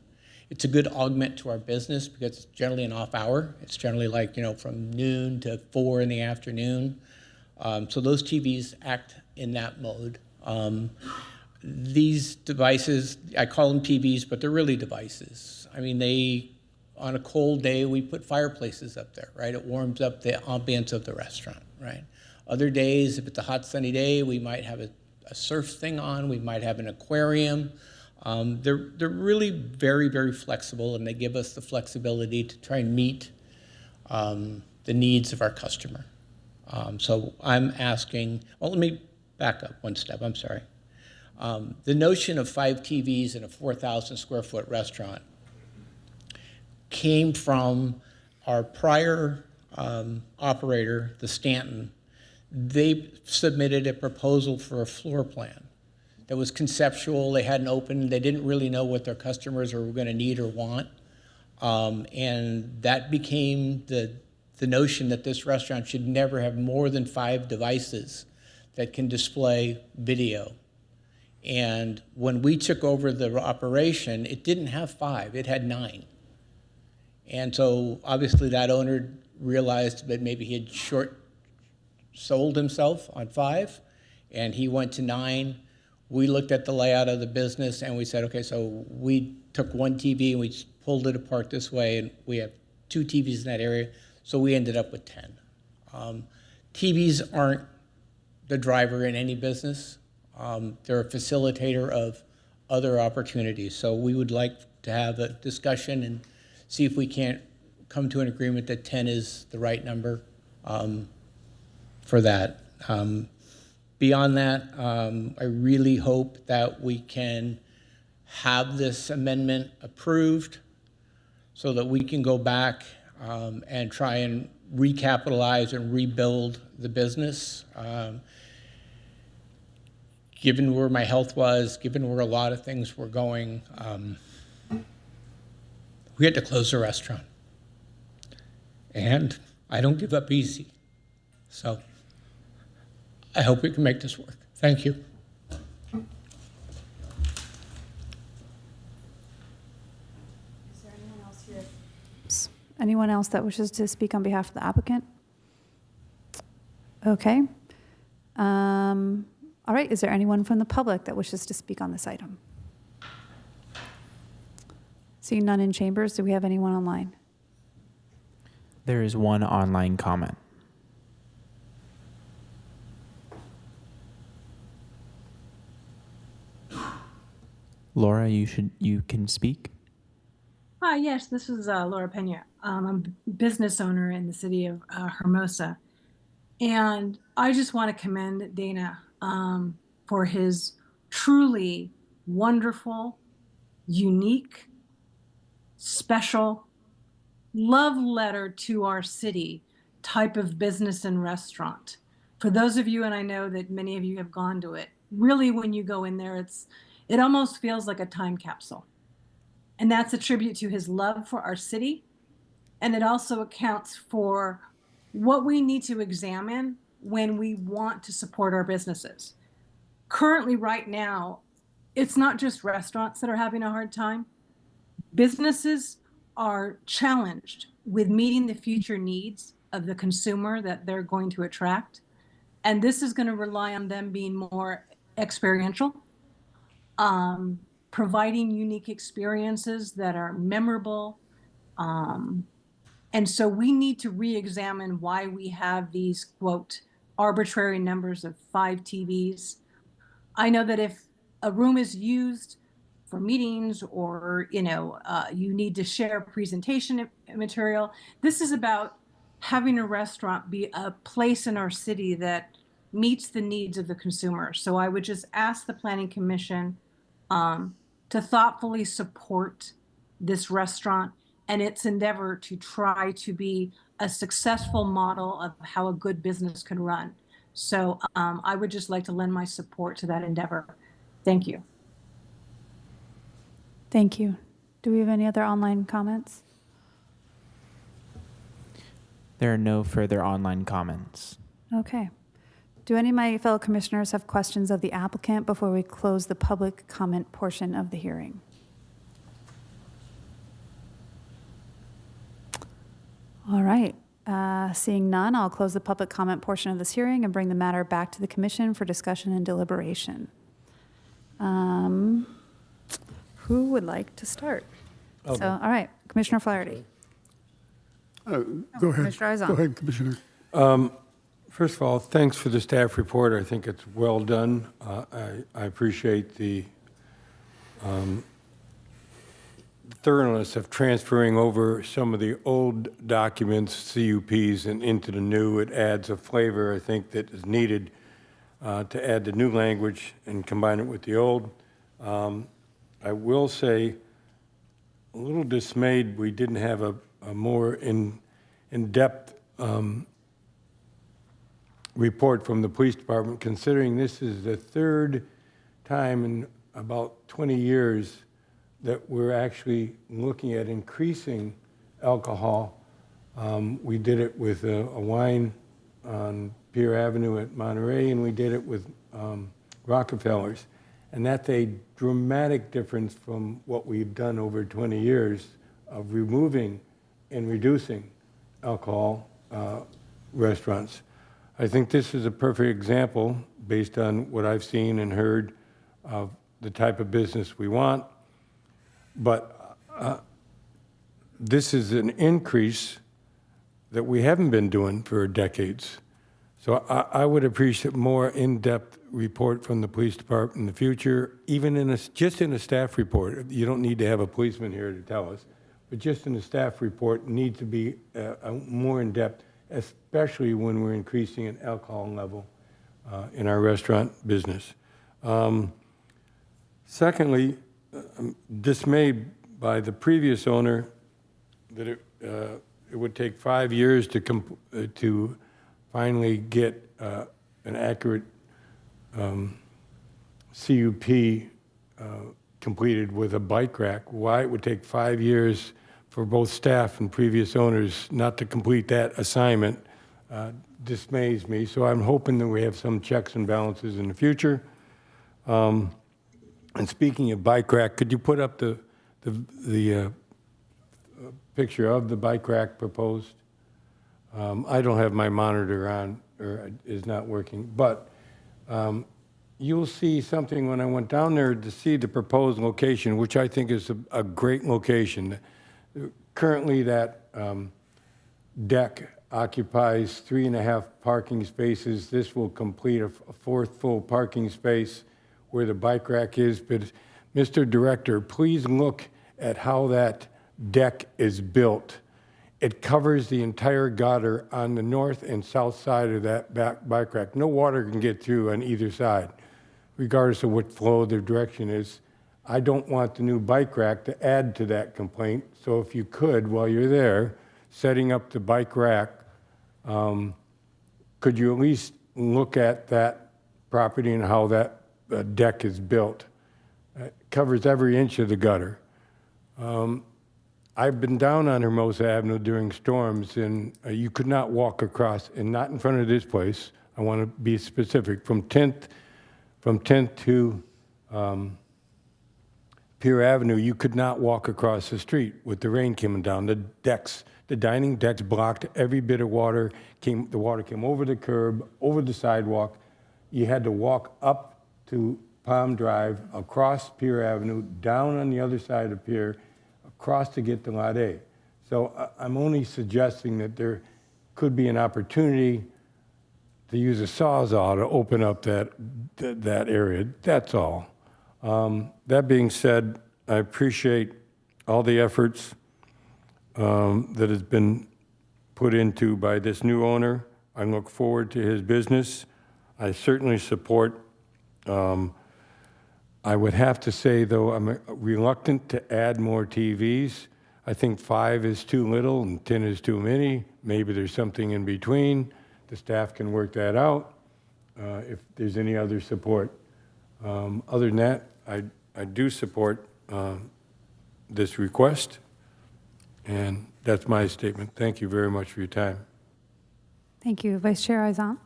It's a good augment to our business because it's generally an off hour. It's generally like, from noon to 4 in the afternoon. So those TVs act in that mode. These devices, I call them TVs, but they're really devices. I mean, on a cold day, we put fireplaces up there, right? It warms up the ambience of the restaurant, right? Other days, if it's a hot sunny day, we might have a surf thing on, we might have an aquarium. They're really very, very flexible, and they give us the flexibility to try and meet the needs of our customer. So I'm asking, well, let me back up one step, I'm sorry. The notion of 5 TVs in a 4,000 square foot restaurant came from our prior operator, the Stanton. They submitted a proposal for a floor plan that was conceptual. They hadn't opened. They didn't really know what their customers were going to need or want. And that became the notion that this restaurant should never have more than 5 devices that can display video. And when we took over the operation, it didn't have 5, it had 9. And so obviously that owner realized that maybe he had sold himself on 5, and he went to 9. We looked at the layout of the business, and we said, okay, so we took one TV and we pulled it apart this way, and we have 2 TVs in that area, so we ended up with 10. TVs aren't the driver in any business. They're a facilitator of other opportunities. So we would like to have a discussion and see if we can't come to an agreement that 10 is the right number for that. Beyond that, I really hope that we can have this amendment approved so that we can go back and try and recapitalize and rebuild the business. Given where my health was, given where a lot of things were going, we had to close the restaurant. And I don't give up easy. So I hope we can make this work. Thank you. Anyone else that wishes to speak on behalf of the applicant? Okay. All right, is there anyone from the public that wishes to speak on this item? Seeing none in chambers, do we have anyone online? There is one online comment. Laura, you can speak. Hi, yes, this is Laura Pena. I'm a business owner in the city of Hermosa. And I just want to commend Dana for his truly wonderful, unique, special love letter to our city type of business and restaurant. For those of you, and I know that many of you have gone to it, really when you go in there, it almost feels like a time capsule. And that's a tribute to his love for our city. And it also accounts for what we need to examine when we want to support our businesses. Currently, right now, it's not just restaurants that are having a hard time. Businesses are challenged with meeting the future needs of the consumer that they're going to attract. And this is going to rely on them being more experiential, providing unique experiences that are memorable. And so we need to re-examine why we have these, quote, arbitrary numbers of 5 TVs. I know that if a room is used for meetings or, you need to share presentation material, this is about having a restaurant be a place in our city that meets the needs of the consumer. So I would just ask the Planning Commission to thoughtfully support this restaurant and its endeavor to try to be a successful model of how a good business can run. So I would just like to lend my support to that endeavor. Thank you. Thank you. Do we have any other online comments? There are no further online comments. Okay. Do any of my fellow commissioners have questions of the applicant before we close the public comment portion of the hearing? All right. Seeing none, I'll close the public comment portion of this hearing and bring the matter back to the commission for discussion and deliberation. Who would like to start? Okay. So, all right, Commissioner Flaherty. Go ahead. Commissioner Izon. Go ahead, Commissioner. First of all, thanks for the staff report. I think it's well done. I appreciate the thoroughness of transferring over some of the old documents, CUPs, and into the new. It adds a flavor, I think, that is needed to add the new language and combine it with the old. I will say, a little dismayed we didn't have a more in-depth report from the police department, considering this is the 3rd time in about 20 years that we're actually looking at increasing alcohol. We did it with a wine on Pier Avenue at Monterey, and we did it with Rockefellers. And that's a dramatic difference from what we've done over 20 years of removing and reducing alcohol restaurants. I think this is a perfect example, based on what I've seen and heard, of the type of business we want. But this is an increase that we haven't been doing for decades. So I would appreciate more in-depth report from the police department in the future, even just in a staff report. You don't need to have a policeman here to tell us, but just in a staff report needs to be more in-depth, especially when we're increasing an alcohol level in our restaurant business. Secondly, I'm dismayed by the previous owner that it would take 5 years to finally get an accurate CUP completed with a bike rack. Why it would take 5 years for both staff and previous owners not to complete that assignment dismays me. So I'm hoping that we have some checks and balances in the future. And speaking of bike rack, could you put up the picture of the bike rack proposed? I don't have my monitor on, or is not working, but you'll see something when I went down there to see the proposed location, which I think is a great location. Currently, that deck occupies 3.5 parking spaces. This will complete a fourth full parking space where the bike rack is. But Mr. Director, please look at how that deck is built. It covers the entire gutter on the north and south side of that back bike rack. No water can get through on either side, regardless of what flow the direction is. I don't want the new bike rack to add to that complaint. So if you could, while you're there, setting up the bike rack, could you at least look at that property and how that deck is built? It covers every inch of the gutter. I've been down on Hermosa Avenue during storms, and you could not walk across, and not in front of this place. I want to be specific. From 10th to Pier Avenue, you could not walk across the street with the rain coming down. The dining decks blocked every bit of water. The water came over the curb, over the sidewalk. You had to walk up to Palm Drive, across Pier Avenue, down on the other side of Pier, across to get to Lot A. So I'm only suggesting that there could be an opportunity to use a Sawzall to open up that area. That's all. That being said, I appreciate all the efforts that has been put into by this new owner. I look forward to his business. I certainly support. I would have to say, though, I'm reluctant to add more TVs. I think 5 is too little and 10 is too many. Maybe there's something in between. The staff can work that out if there's any other support. Other than that, I do support this request, and that's my statement. Thank you very much for your time. Thank you. Vice Chair Izant.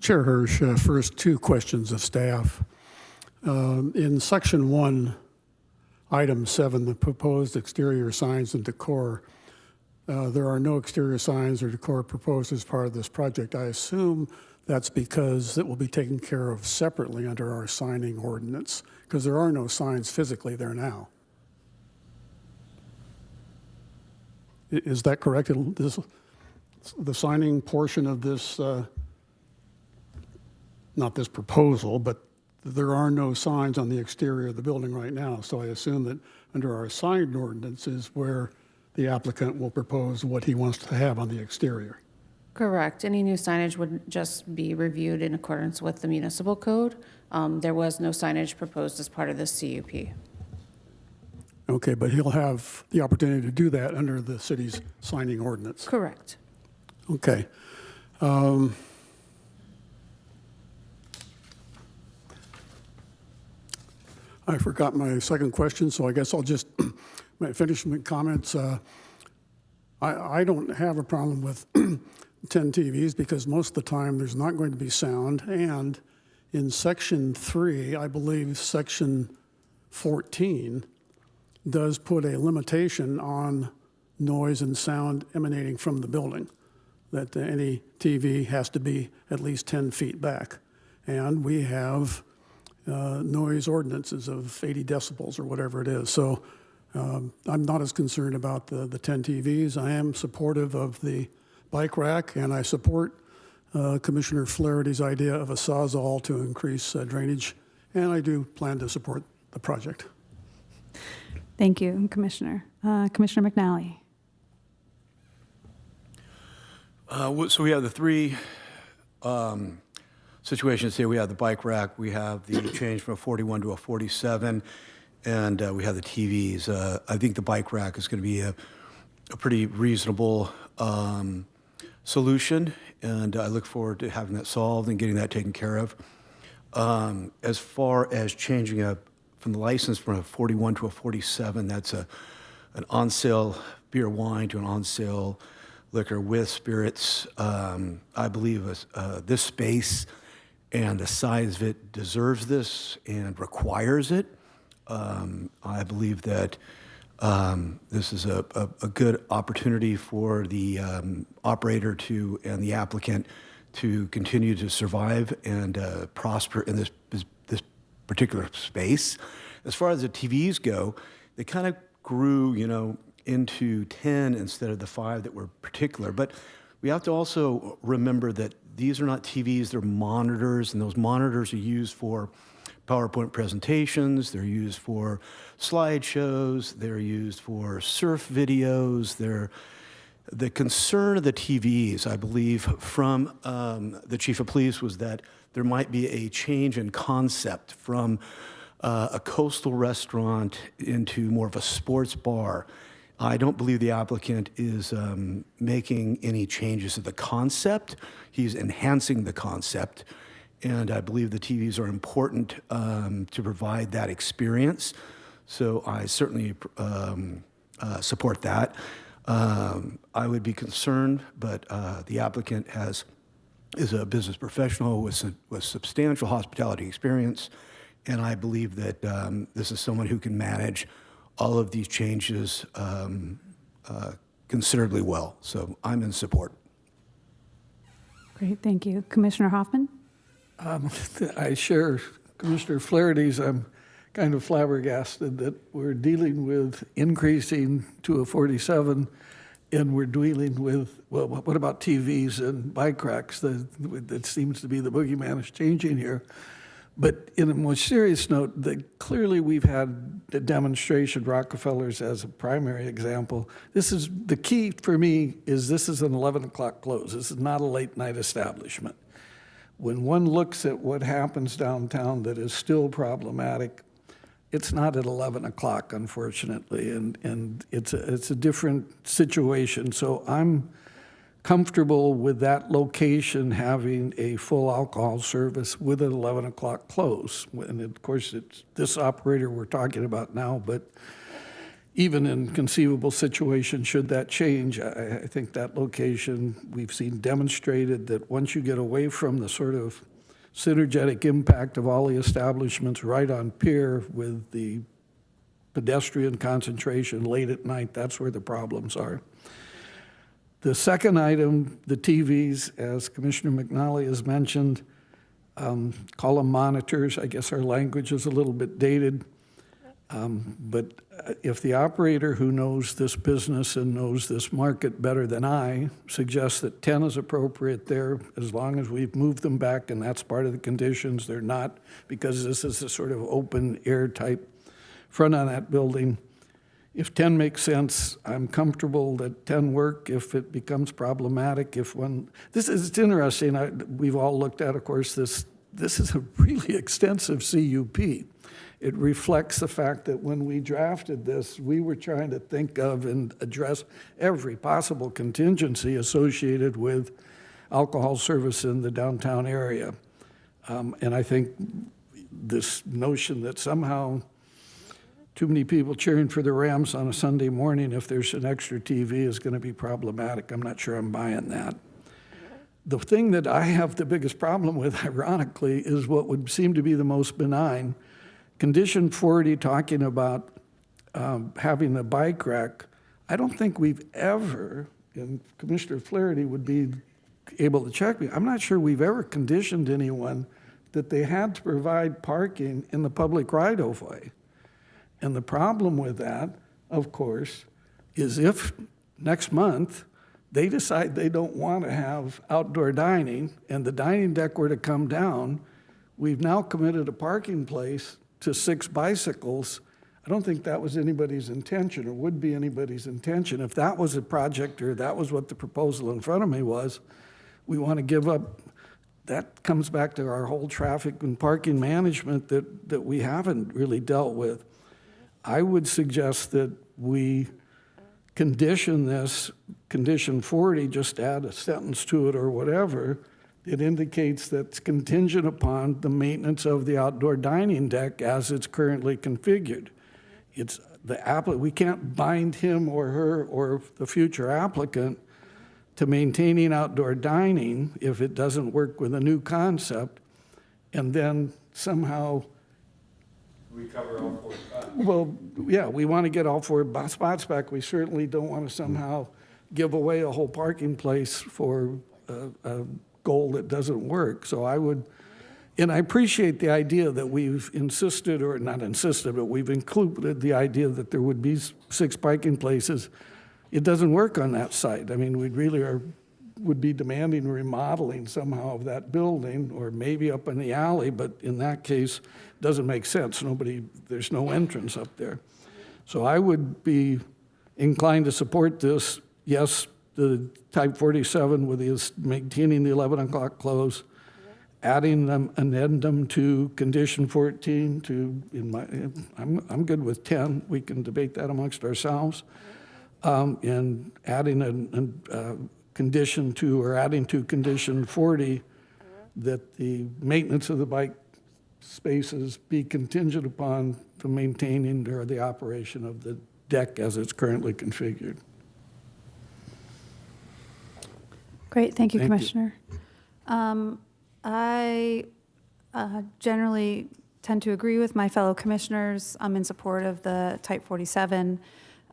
Chair Hirsch, first 2 questions of staff. In Section 1, Item 7, the proposed exterior signs and decor, there are no exterior signs or decor proposed as part of this project. I assume that's because it will be taken care of separately under our signing ordinance, because there are no signs physically there now. Is that correct? The signing portion of this, not this proposal, but there are no signs on the exterior of the building right now. So I assume that under our sign ordinance is where the applicant will propose what he wants to have on the exterior. Correct. Any new signage would just be reviewed in accordance with the municipal code. There was no signage proposed as part of this CUP. Okay, but he'll have the opportunity to do that under the city's signing ordinance. Correct. Okay. I forgot my second question, so I guess I'll just finish my comments. I don't have a problem with 10 TVs because most of the time there's not going to be sound. And in Section 3, I believe Section 14 does put a limitation on noise and sound emanating from the building. that any TV has to be at least 10 feet back. And we have noise ordinances of 80 decibels or whatever it is. So I'm not as concerned about the 10 TVs. I am supportive of the bike rack, and I support Commissioner Flaherty's idea of a sawzall to increase drainage, and I do plan to support the project. Thank you, Commissioner. Commissioner McNally. So we have the three situations here. We have the bike rack, we have the change from a 41 to a 47, and we have the TVs. I think the bike rack is going to be a pretty reasonable solution, and I look forward to having that solved and getting that taken care of. As far as changing from the license from a 41 to a 47, that's an on-sale beer wine to an on-sale liquor with spirits. I believe this space and the size of it deserves this and requires it. I believe that this is a good opportunity for the operator and the applicant to continue to survive and prosper in this particular space. As far as the TVs go, they kind of grew, into 10 instead of the 5 that were particular. But we have to also remember that these are not TVs, they're monitors, and those monitors are used for PowerPoint presentations, they're used for slideshows, they're used for surf videos. The concern of the TVs, I believe, from the chief of police was that there might be a change in concept from a coastal restaurant into more of a sports bar. I don't believe the applicant is making any changes to the concept. He's enhancing the concept. And I believe the TVs are important to provide that experience. So I certainly support that. I would be concerned, but the applicant is a business professional with substantial hospitality experience. And I believe that this is someone who can manage all of these changes considerably well. So I'm in support. Great, thank you. Commissioner Hoffman? I share Commissioner Flaherty's. I'm kind of flabbergasted that we're dealing with increasing to a 47, and we're dealing with, well, what about TVs and bike racks? That seems to be the boogeyman is changing here. But in a more serious note, clearly we've had a demonstration, Rockefeller's as a primary example. This is, the key for me is this is an 11 o'clock close. This is not a late night establishment. When one looks at what happens downtown that is still problematic, it's not at 11 o'clock, unfortunately, and it's a different situation. So I'm comfortable with that location having a full alcohol service with an 11 o'clock close. And of course, it's this operator we're talking about now, but even in conceivable situations, should that change, I think that location we've seen demonstrated that once you get away from the sort of synergetic impact of all the establishments right on pier with the pedestrian concentration late at night, that's where the problems are. The second item, the TVs, as Commissioner McNally has mentioned, call them monitors. I guess our language is a little bit dated. But if the operator who knows this business and knows this market better than I suggests that 10 is appropriate there, as long as we've moved them back, and that's part of the conditions, they're not, because this is a sort of open air type front on that building. If 10 makes sense, I'm comfortable that 10 work. If it becomes problematic, it's interesting. We've all looked at, of course, this is a really extensive CUP. It reflects the fact that when we drafted this, we were trying to think of and address every possible contingency associated with alcohol service in the downtown area. And I think this notion that somehow too many people cheering for the Rams on a Sunday morning if there's an extra TV is going to be problematic. I'm not sure I'm buying that. The thing that I have the biggest problem with, ironically, is what would seem to be the most benign. Condition 40, talking about having a bike rack, I don't think we've ever and Commissioner Flaherty would be able to check me, I'm not sure we've ever conditioned anyone that they had to provide parking in the public right-of-way. And the problem with that, of course, is if next month they decide they don't want to have outdoor dining and the dining deck were to come down, we've now committed a parking place to 6 bicycles. I don't think that was anybody's intention or would be anybody's intention. If that was a project or that was what the proposal in front of me was, we want to give up. That comes back to our whole traffic and parking management that we haven't really dealt with. I would suggest that we condition this, condition 40, just add a sentence to it or whatever. It indicates that it's contingent upon the maintenance of the outdoor dining deck as it's currently configured. It's we can't bind him or her or the future applicant to maintaining outdoor dining if it doesn't work with a new concept, and then somehow. We cover all 4 spots. Well, yeah, we want to get all 4 spots back. We certainly don't want to somehow give away a whole parking place for a goal that doesn't work. So I would, and I appreciate the idea that we've insisted, or not insisted, but we've included the idea that there would be 6 parking places. It doesn't work on that site. I mean, we really would be demanding remodeling somehow of that building, or maybe up in the alley, but in that case, it doesn't make sense. There's no entrance up there. So I would be inclined to support this. Yes, the type 47 with maintaining the 11 o'clock close, adding an addendum to condition 14 I'm good with 10. We can debate that amongst ourselves. And adding a condition to, or adding to condition 40, that the maintenance of the bike spaces be contingent upon the maintaining or the operation of the deck as it's currently configured. Great, thank you, Thank you. Commissioner. I generally tend to agree with my fellow commissioners. I'm in support of the Type 47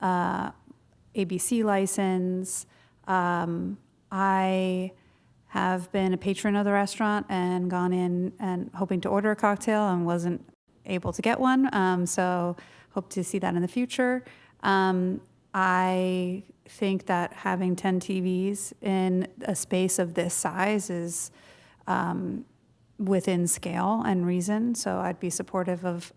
ABC license. I have been a patron of the restaurant and gone in and hoping to order a cocktail and wasn't able to get one, so hope to see that in the future. I think that having 10 TVs in a space of this size is within scale and reason, so I'd be supportive of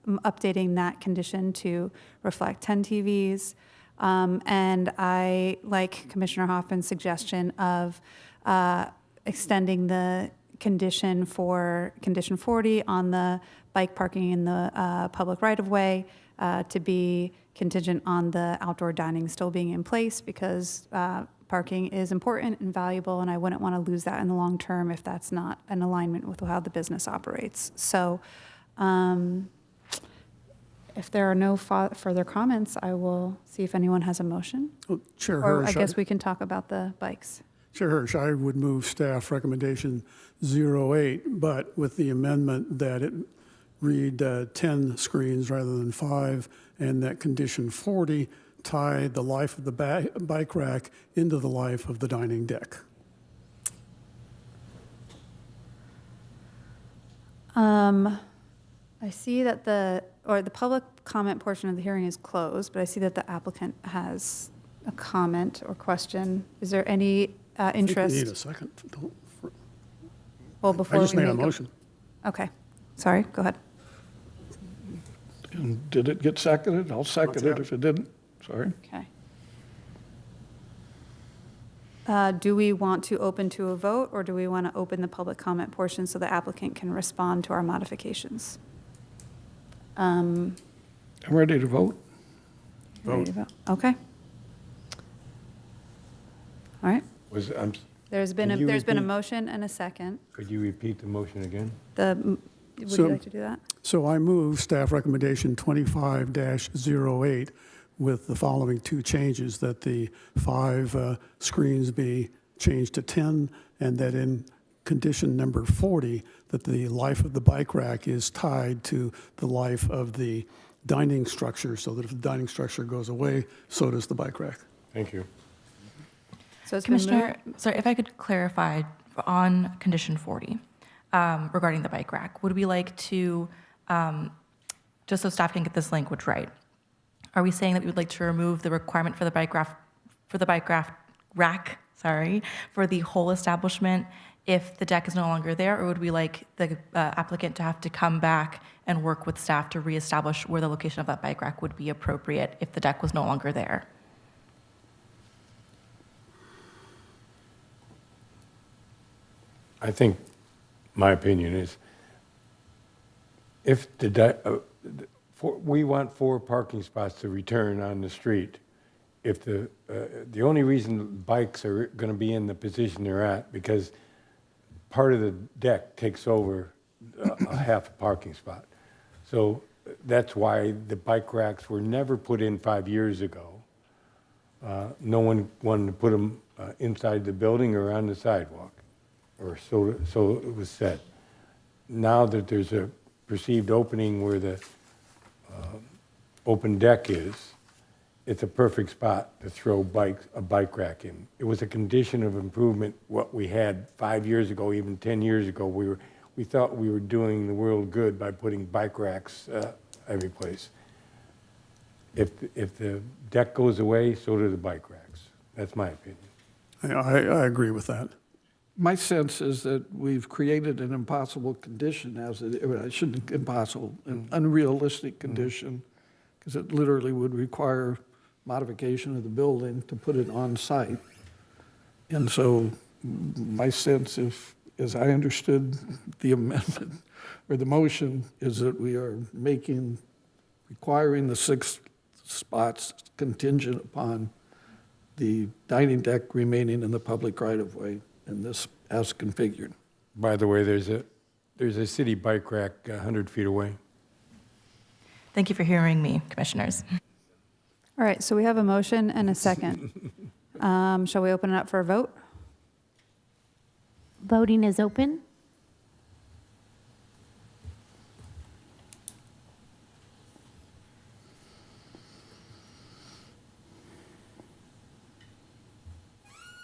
updating that condition to reflect 10 TVs. And I like Commissioner Hoffman's suggestion of extending the condition for condition 40 on the bike parking in the public right-of-way to be contingent on the outdoor dining still being in place, because parking is important and valuable, and I wouldn't want to lose that in the long term if that's not in alignment with how the business operates. So if there are no further comments, I will see if anyone has a motion. Chair Or I Hirsch, guess we can talk about the bikes. Chair Hirsch, I would move staff recommendation 08, but with the amendment that it read 10 screens rather than 5, and that condition 40 tie the life of the bike rack into the life of the dining deck. I see that the public comment portion of the hearing is closed, but I see that the applicant has a comment or question. Is there any interest? I think we need a second. Well, before I just we made a make motion. Okay, sorry, go ahead. And did it get seconded? I'll second it if it didn't. Sorry. Okay. Do we want to open to a vote, or do we want to open the public comment portion so the applicant can respond to our modifications? I'm ready to vote. Ready to vote? Okay. All right. There's been Could you a repeat? motion and a second. Could you repeat the motion again? Would you like to do that? So I move staff recommendation 25-08 with the following 2 changes: that the 5 screens be changed to 10, and that in condition number 40, that the life of the bike rack is tied to the life of the dining structure, so that if the dining structure goes away, so does the bike rack. Thank you. So it's been Commissioner, moved. sorry, if I could clarify on condition 40 regarding the bike rack, would we like to, just so staff can get this language right, are we saying that we would like to remove the requirement for the rack, for the whole establishment if the deck is no longer there, or would we like the applicant to have to come back and work with staff to reestablish where the location of that bike rack would be appropriate if the deck was no longer there? I think my opinion is if we want 4 parking spots to return on the street. If the only reason bikes are going to be in the position they're at, because part of the deck takes over a half a parking spot. So that's why the bike racks were never put in 5 years ago. No one wanted to put them inside the building or on the sidewalk, or so it was said. Now that there's a perceived opening where the open deck is, it's a perfect spot to throw a bike rack in. It was a condition of improvement, what we had 5 years ago, even 10 years ago. We thought we were doing the world good by putting bike racks every place. If the deck goes away, so do the bike racks. That's my opinion. I agree with that. My sense is that we've created an impossible condition an unrealistic condition, because it literally would require modification of the building to put it on site. And so my sense, as I understood the amendment or the motion, is that we are requiring the 6 spots contingent upon the dining deck remaining in the public right-of-way, and this as configured. By the way, there's a city bike rack 100 feet away. Thank you for hearing me, commissioners. All right, so we have a motion and a second. Shall we open it up for a vote? Voting is open.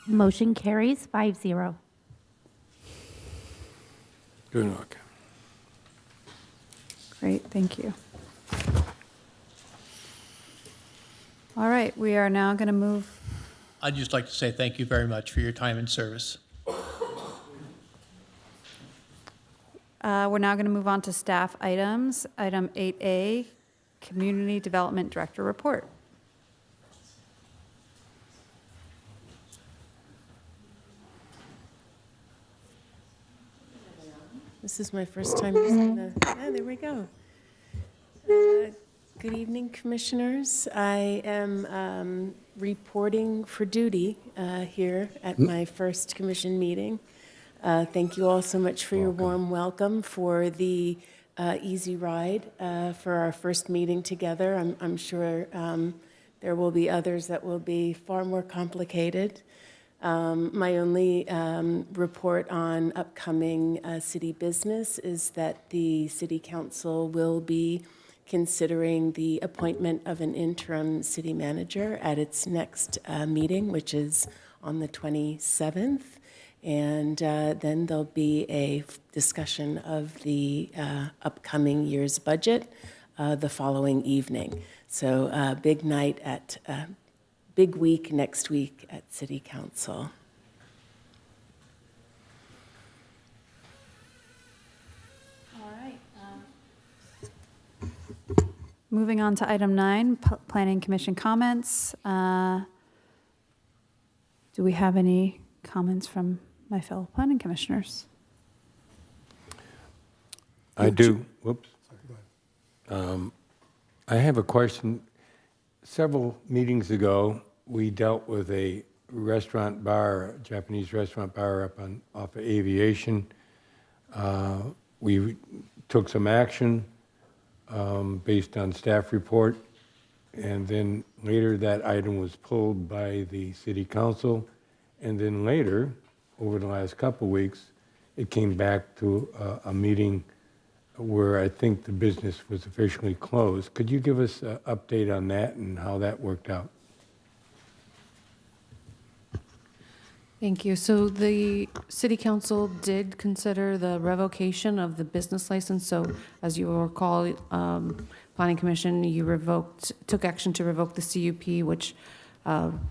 Motion carries 5-0. Good luck. Great, thank you. All right, we are now going to move. I'd just like to say thank you very much for your time and service. We're now going to move on to staff items. Item 8A, Community Development Director Report. This is my first time using there we go. Good evening, commissioners. I am reporting for duty here at my first commission meeting. Thank you all so much for your warm welcome, for the easy ride for our first meeting together. I'm sure there will be others that will be far more complicated. My only report on upcoming city business is that the City Council will be considering the appointment of an interim city manager at its next meeting, which is on the 27th. And then there'll be a discussion of the upcoming year's budget the following evening. So big night at big week next week at City Council. All right. Moving on to item 9, Planning Commission comments. Do we have any comments from my fellow planning commissioners? I do. Whoops. I have a question. Several meetings ago, we dealt with a restaurant bar, a Japanese restaurant bar off of Aviation. We took some action based on staff report, and then later that item was pulled by the city council, and then later, over the last couple of weeks, it came back to a meeting where I think the business was officially closed. Could you give us an update on that and how that worked out? Thank you. So the city council did consider the revocation of the business license. So as you will recall, planning commission, you took action to revoke the CUP, which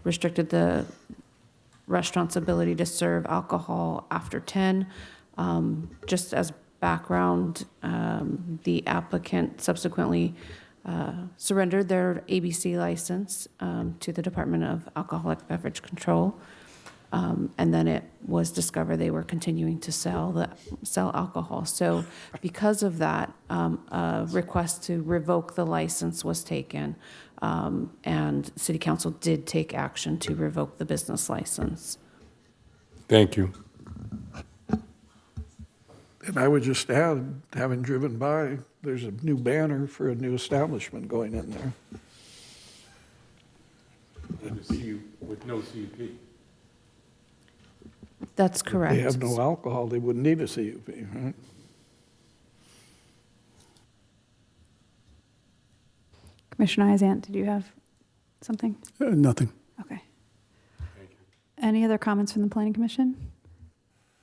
restricted the restaurant's ability to serve alcohol after 10. Just as background, the applicant subsequently surrendered their ABC license to the Department of Alcoholic Beverage Control. And then it was discovered they were continuing to sell alcohol. So because of that, a request to revoke the license was taken, and City Council did take action to revoke the business license. Thank you. And I would just add, having driven by, there's a new banner for a new establishment going in there. With no CUP. That's correct. If they have no alcohol, they wouldn't need a CUP, right? Commissioner Isant, did you have something? Nothing. Okay. Any other comments from the Planning Commission?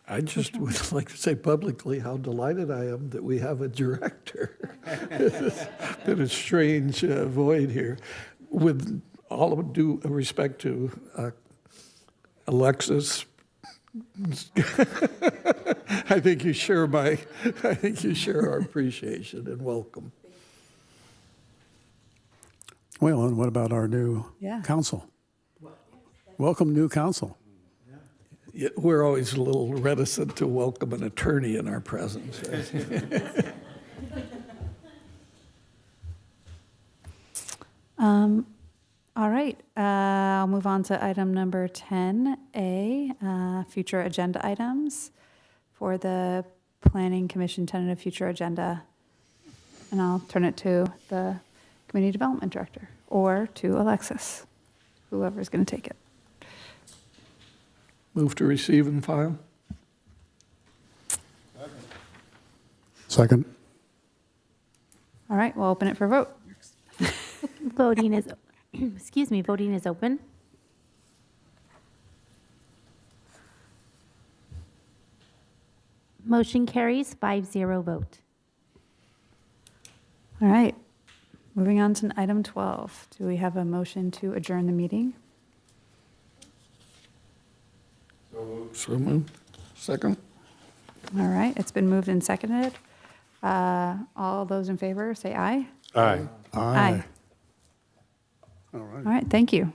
I just would like to say publicly how delighted I am that we have a director. It's been a strange void here. With all of due respect to Alexis, I think you share our appreciation and welcome. Well, and what about our new council? Welcome, new council. Yeah, we're always a little reticent to welcome an attorney in our presence. All right, I'll move on to item number 10A, future agenda items for the Planning Commission tentative future agenda. And I'll turn it to the Community Development Director or to Alexis, whoever's going to take it. Move to receive and file. Second. All right, we'll open it for vote. Voting is, excuse me, voting is open. Motion carries 5-0 vote. All right, moving on to item 12. Do we have a motion to adjourn the meeting? So moved. Second. All right, it's been moved and seconded. All those in favor, say aye. Aye. Aye. All right, thank you.